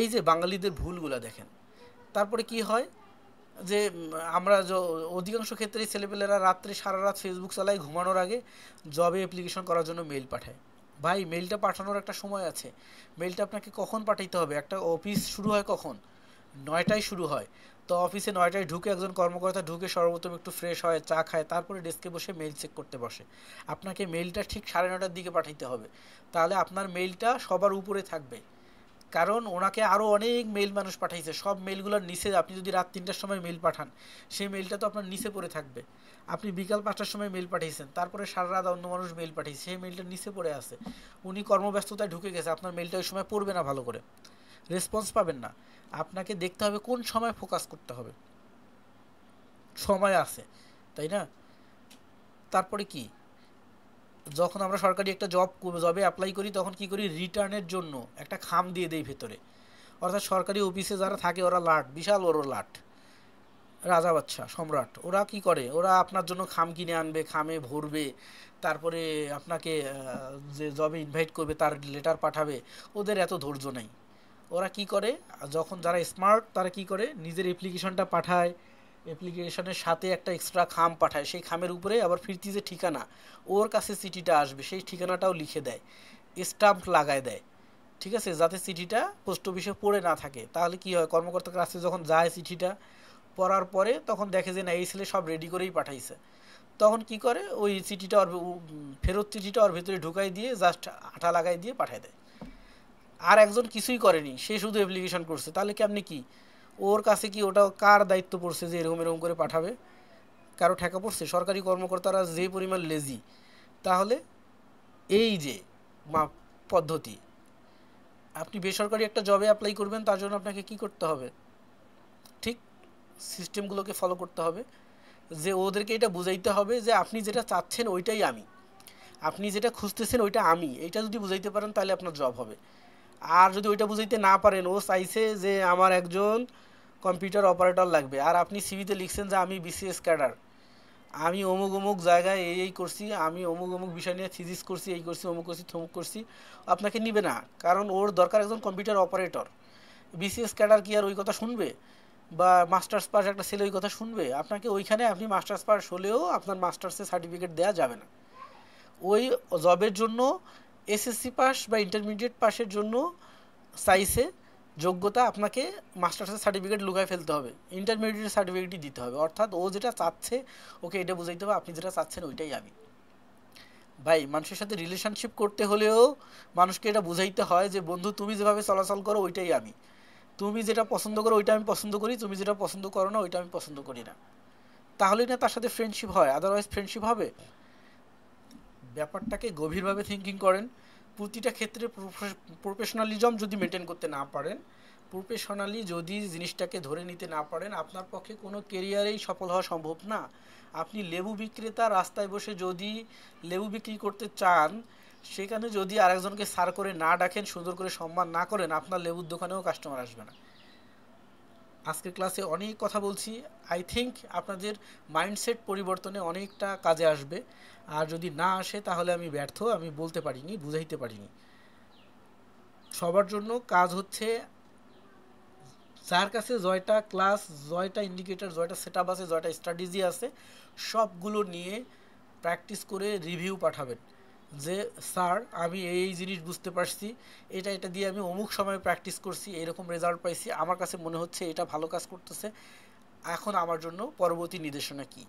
Speaker 1: এই যে বাঙালিদের ভুলগুলো দেখেন। তারপরে কি হয় যে আমরা অধিকাংশ ক্ষেত্রেই ছেলেপেলেরা রাত্রে সারা রাত ফেসবুক চালায়, ঘুমানোর আগে জবে অ্যাপ্লিকেশন করার জন্য মেইল পাঠায়। ভাই মেইলটা পাঠানোর একটা সময় আছে, মেইলটা আপনাকে কখন পাঠাইতে হবে? একটা অফিস শুরু হয় কখন? 9টায় শুরু হয়। তো অফিসে 9টায় ঢুকে একজন কর্মকর্তা ঢুকে সর্বপ্রথম একটু ফ্রেশ হয়, চা খায়, তারপরে ডেস্কে বসে মেইল চেক করতে বসে। আপনাকে মেইলটা ঠিক 9:30টার দিকে পাঠাইতে হবে, তাহলে আপনার মেইলটা সবার উপরে থাকবে। কারণ ওনাকে আরও অনেক মেইল মানুষ পাঠাইছে, সব মেইলগুলোর নিচে আপনি যদি রাত 3টার সময় মেইল পাঠান, সেই মেইলটা তো আপনার নিচে পড়ে থাকবে। আপনি বিকাল 5টার সময় মেইল পাঠিয়েছেন, তারপরে সারা রাত অন্য মানুষ মেইল পাঠিয়েছে, সেই মেইলটা নিচে পড়ে আছে। উনি কর্মব্যস্ততায় ঢুকে গেছে, আপনার মেইলটা ওই সময় পড়বে না, ভালো করে রেসপন্স পাবেন না। আপনাকে দেখতে হবে কোন সময় ফোকাস করতে হবে, সময় আছে, তাই না? তারপরে কি, যখন আমরা সরকারি একটা জবে অ্যাপ্লাই করি, তখন কি করি, রিটার্নের জন্য একটা খাম দিয়ে দেই ভেতরে। অর্থাৎ সরকারি অফিসে যারা থাকে ওরা লাট, বিশাল বড় লাট, রাজা বাদশা সম্রাট, ওরা কি করে, ওরা আপনার জন্য খাম কিনে আনবে, খামে ভরবে, তারপরে আপনাকে যে জবে ইনভাইট করবে তার লেটার পাঠাবে। ওদের এত ধৈর্য নেই। ওরা কি করে, যখন যারা স্মার্ট তারা কি করে, নিজের অ্যাপ্লিকেশনটা পাঠায়, অ্যাপ্লিকেশনের সাথে একটা এক্সট্রা খাম পাঠায়, সেই খামের উপরে আবার ফিরতি যে ঠিকানা, ওর কাছে চিঠিটা আসবে সেই ঠিকানাটাও লিখে দেয়, স্টাম্প লাগায় দেয়, ঠিক আছে, যাতে চিঠিটা পোস্ট অফিসে পড়ে না থাকে। তাহলে কি হয়, কর্মকর্তার কাছে যখন যায় চিঠিটা পড়ার পরে, তখন দেখে যে না এই ছেলে সব রেডি করেই পাঠাইছে, তখন কি করে, ওই চিঠিটা ওর ফেরত চিঠিটা ওর ভেতরে ঢুকাই দিয়ে জাস্ট আঠা লাগাই দিয়ে পাঠায় দেয়। আর একজন কিছুই করেনি, সে শুধু অ্যাপ্লিকেশন করছে, তাহলে কেমনি কি, ওর কাছে কি ওটা কার দায়িত্ব পড়ছে যে এরকম এরকম করে পাঠাবে? কারো ঠেকা পড়ছে? সরকারি কর্মকর্তারা যে পরিমাণ লেজি, তাহলে এই যে পদ্ধতি, আপনি বেসরকারি একটা জবে অ্যাপ্লাই করবেন, তার জন্য আপনাকে কি করতে হবে, ঠিক সিস্টেমগুলোকে ফলো করতে হবে, যে ওদেরকে এটা বুঝাইতে হবে যে আপনি যেটা চাচ্ছেন ওইটাই আমি, আপনি যেটা খুঁজতেছেন ওইটা আমি, এইটা যদি বুঝাইতে পারেন তাহলে আপনার জব হবে। আর যদি ওইটা বুঝাইতে না পারেন, ও চাইছে যে আমার একজন কম্পিউটার অপারেটর লাগবে, আর আপনি সিভিতে লিখছেন যে আমি বিসিএস ক্যাডার, আমি অমুক অমুক জায়গায় এই করছি, আমি অমুক অমুক বিষয় নিয়ে থিজিস করছি, এই করছি, অমুক করছি, থমুক করছি, আপনাকে নিবে না। কারণ ওর দরকার একজন কম্পিউটার অপারেটর। বিসিএস ক্যাডার কি আর ওই কথা শুনবে? বা মাস্টার্স পাস একটা ছেলে ওই কথা শুনবে? আপনাকে ওইখানে আপনি মাস্টার্স পাস হলেও আপনার মাস্টার্সের সার্টিফিকেট দেওয়া যাবে না। ওই জবের জন্য এসএসসি পাস বা ইন্টারমিডিয়েট পাসের জন্য চাইছে যোগ্যতা আপনাকে মাস্টার্সের সার্টিফিকেট লুকায় ফেলতে হবে, ইন্টারমিডিয়েট সার্টিফিকেটই দিতে হবে, অর্থাৎ ও যেটা চাচ্ছে ওকে এটা বুঝাইতে হবে আপনি যেটা চাচ্ছেন ওইটাই আমি। ভাই মানুষের সাথে রিলেশনশিপ করতে হলেও মানুষকে এটা বুঝাইতে হয় যে বন্ধু তুমি যেভাবে চলাচল করো ওইটাই আমি, তুমি যেটা পছন্দ করো ওইটা আমি পছন্দ করি, তুমি যেটা পছন্দ করো না ওইটা আমি পছন্দ করি না, তাহলেই না তার সাথে ফ্রেন্ডশিপ হয়, আদারওয়াইজ ফ্রেন্ডশিপ হবে? ব্যাপারটাকে গভীরভাবে থিঙ্কিং করেন। প্রতিটা ক্ষেত্রে প্রফেশনালিজম যদি মেনটেন করতে না পারেন, প্রফেশনালি যদি জিনিসটাকে ধরে নিতে না পারেন, আপনার পক্ষে কোনো কেরিয়ারেই সফল হওয়া সম্ভব না। আপনি লেবু বিক্রেতা রাস্তায় বসে যদি লেবু বিক্রি করতে চান, সেখানে যদি আরেকজনকে সার করে না ডাকেন, সুন্দর করে সম্মান না করেন, আপনার লেবুর দোকানেও কাস্টমার আসবে না। আজকের ক্লাসে অনেক কথা বলছি, আই থিঙ্ক আপনাদের মাইন্ডসেট পরিবর্তনে অনেকটা কাজে আসবে। আর যদি না আসে তাহলে আমি ব্যর্থ, আমি বলতে পারিনি, বুঝাইতে পারিনি। সবার জন্য কাজ হচ্ছে যার কাছে জয়টা ক্লাস, জয়টা ইন্ডিকেটর, জয়টা সেট আপ আছে, জয়টা স্ট্র্যাটেজি আছে, সবগুলো নিয়ে প্র্যাকটিস করে রিভিউ পাঠাবেন যে স্যার আমি এই জিনিস বুঝতে পারছি, এটা এটা দিয়ে আমি অমুক সময় প্র্যাকটিস করছি, এরকম রেজাল্ট পাইছি, আমার কাছে মনে হচ্ছে এটা ভালো কাজ করতেছে, এখন আমার জন্য পরবর্তী নির্দেশনা কী,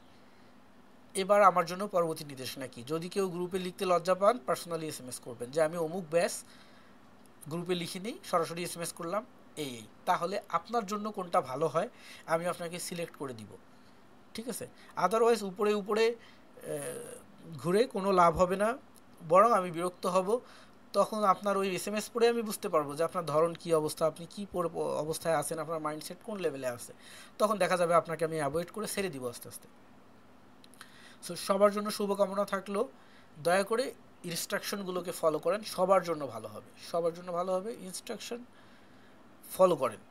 Speaker 1: এবার আমার জন্য পরবর্তী নির্দেশনা কী। যদি কেউ গ্রুপে লিখতে লজ্জা পান, পার্সোনালি এসএমএস করবেন যে আমি অমুক ব্যাস, গ্রুপে লিখে নিই, সরাসরি এসএমএস করলাম, এই তাহলে আপনার জন্য কোনটা ভালো হয় আমি আপনাকে সিলেক্ট করে দিব, ঠিক আছে? আদারওয়াইজ উপরে উপরে ঘুরে কোনো লাভ হবে না, বরং আমি বিরক্ত হব। তখন আপনার ওই এসএমএস পড়ে আমি বুঝতে পারবো যে আপনার ধরন কী অবস্থা, আপনি কী অবস্থায় আছেন, আপনার মাইন্ডসেট কোন লেভেলে আছে। তখন দেখা যাবে আপনাকে আমি অ্যাভয়েড করে ছেড়ে দিব আস্তে আস্তে। সো সবার জন্য শুভকামনা থাকলো, দয়া করে ইনস্ট্রাকশনগুলোকে ফলো করেন, সবার জন্য ভালো হবে, সবার জন্য ভালো হবে, ইনস্ট্রাকশন ফলো করেন।